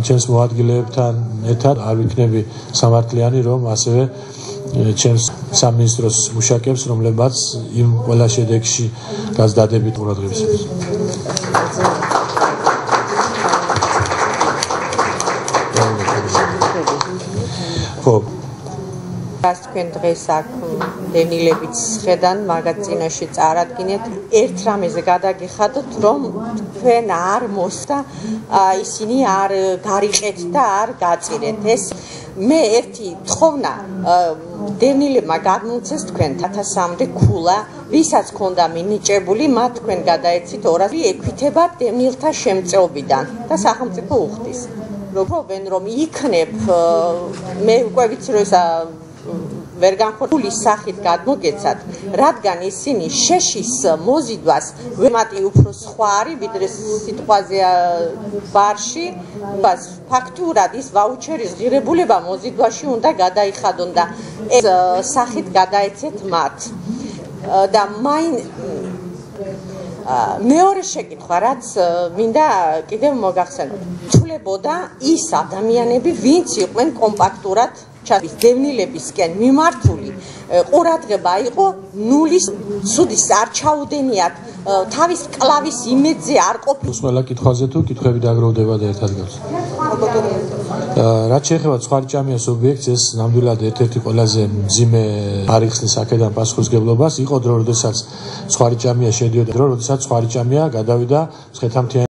ჩემს მოადგილეებთან ერთად არ ვიქნები სამართლიანი, რომ ასევე ჩემს სამინისტროს მუშაკებს, რომლებმაც იმ ყველა შედეგში რაც დადებით ყურადღებისათვის. ხო. Რაც თქვენ დღეს აქ დენილებიც ხედან მაგაზინაში წარადგინეთ, ერთ რამეზე გადაგიხადოთ, რომ თქვენ არ მოსდა ისინი არ გარიყეთ და არ გაწირეთ. ეს მე ერთი თხოვნა დენილებმა გადმოცეს თქვენ 1000-მდე ქულა, ვისაც ქონდა მინიჭებული, მათ თქვენ გადაეცით 200 ექვითება დენილთა შემწეობიდან და სახელმწიფო უხდის. როგორ რომ იქნებ მე უკვე ვიცი რომ ისა ვერ განხორციელის სახით გადმოგეცათ, რადგან ისინი შეშის მოზიდვას ვემატი უფრო სხვა არის, ვიდრე სიტყვაზე ბარში, ბას ფაქტურად ის ვაუჩერის ღირებულება მოზიდვაში უნდა გადაიხადონ და ეს სახით გადაეცეთ მათ. და მეორე შეკითხვა, რაც მინდა კიდევ მოგახსენოთ. თვლებოდა ის ადამიანები, ვინც იყვნენ კომპაქტურად დევნილებისკენ მიმართული, ყურადღება იყო ნულის სუდის არ ჩაუდენიათ, თავის კლავის იმედზე არ ყოფილ. ყველა კითხვაზე თუ კითხვები დაგროვდება და ერთად გავს. რაც შეეხება ცხვარჭამიას ობიექტს, ეს ნამდვილად ერთ-ერთი ყველაზე მძიმე არიხსნის აქედან პასუხისგებლობას იყო დრო, როდესაც ცხვარჭამია შედიოდა, როდესაც ცხვარჭამია გადავიდა მცხეთა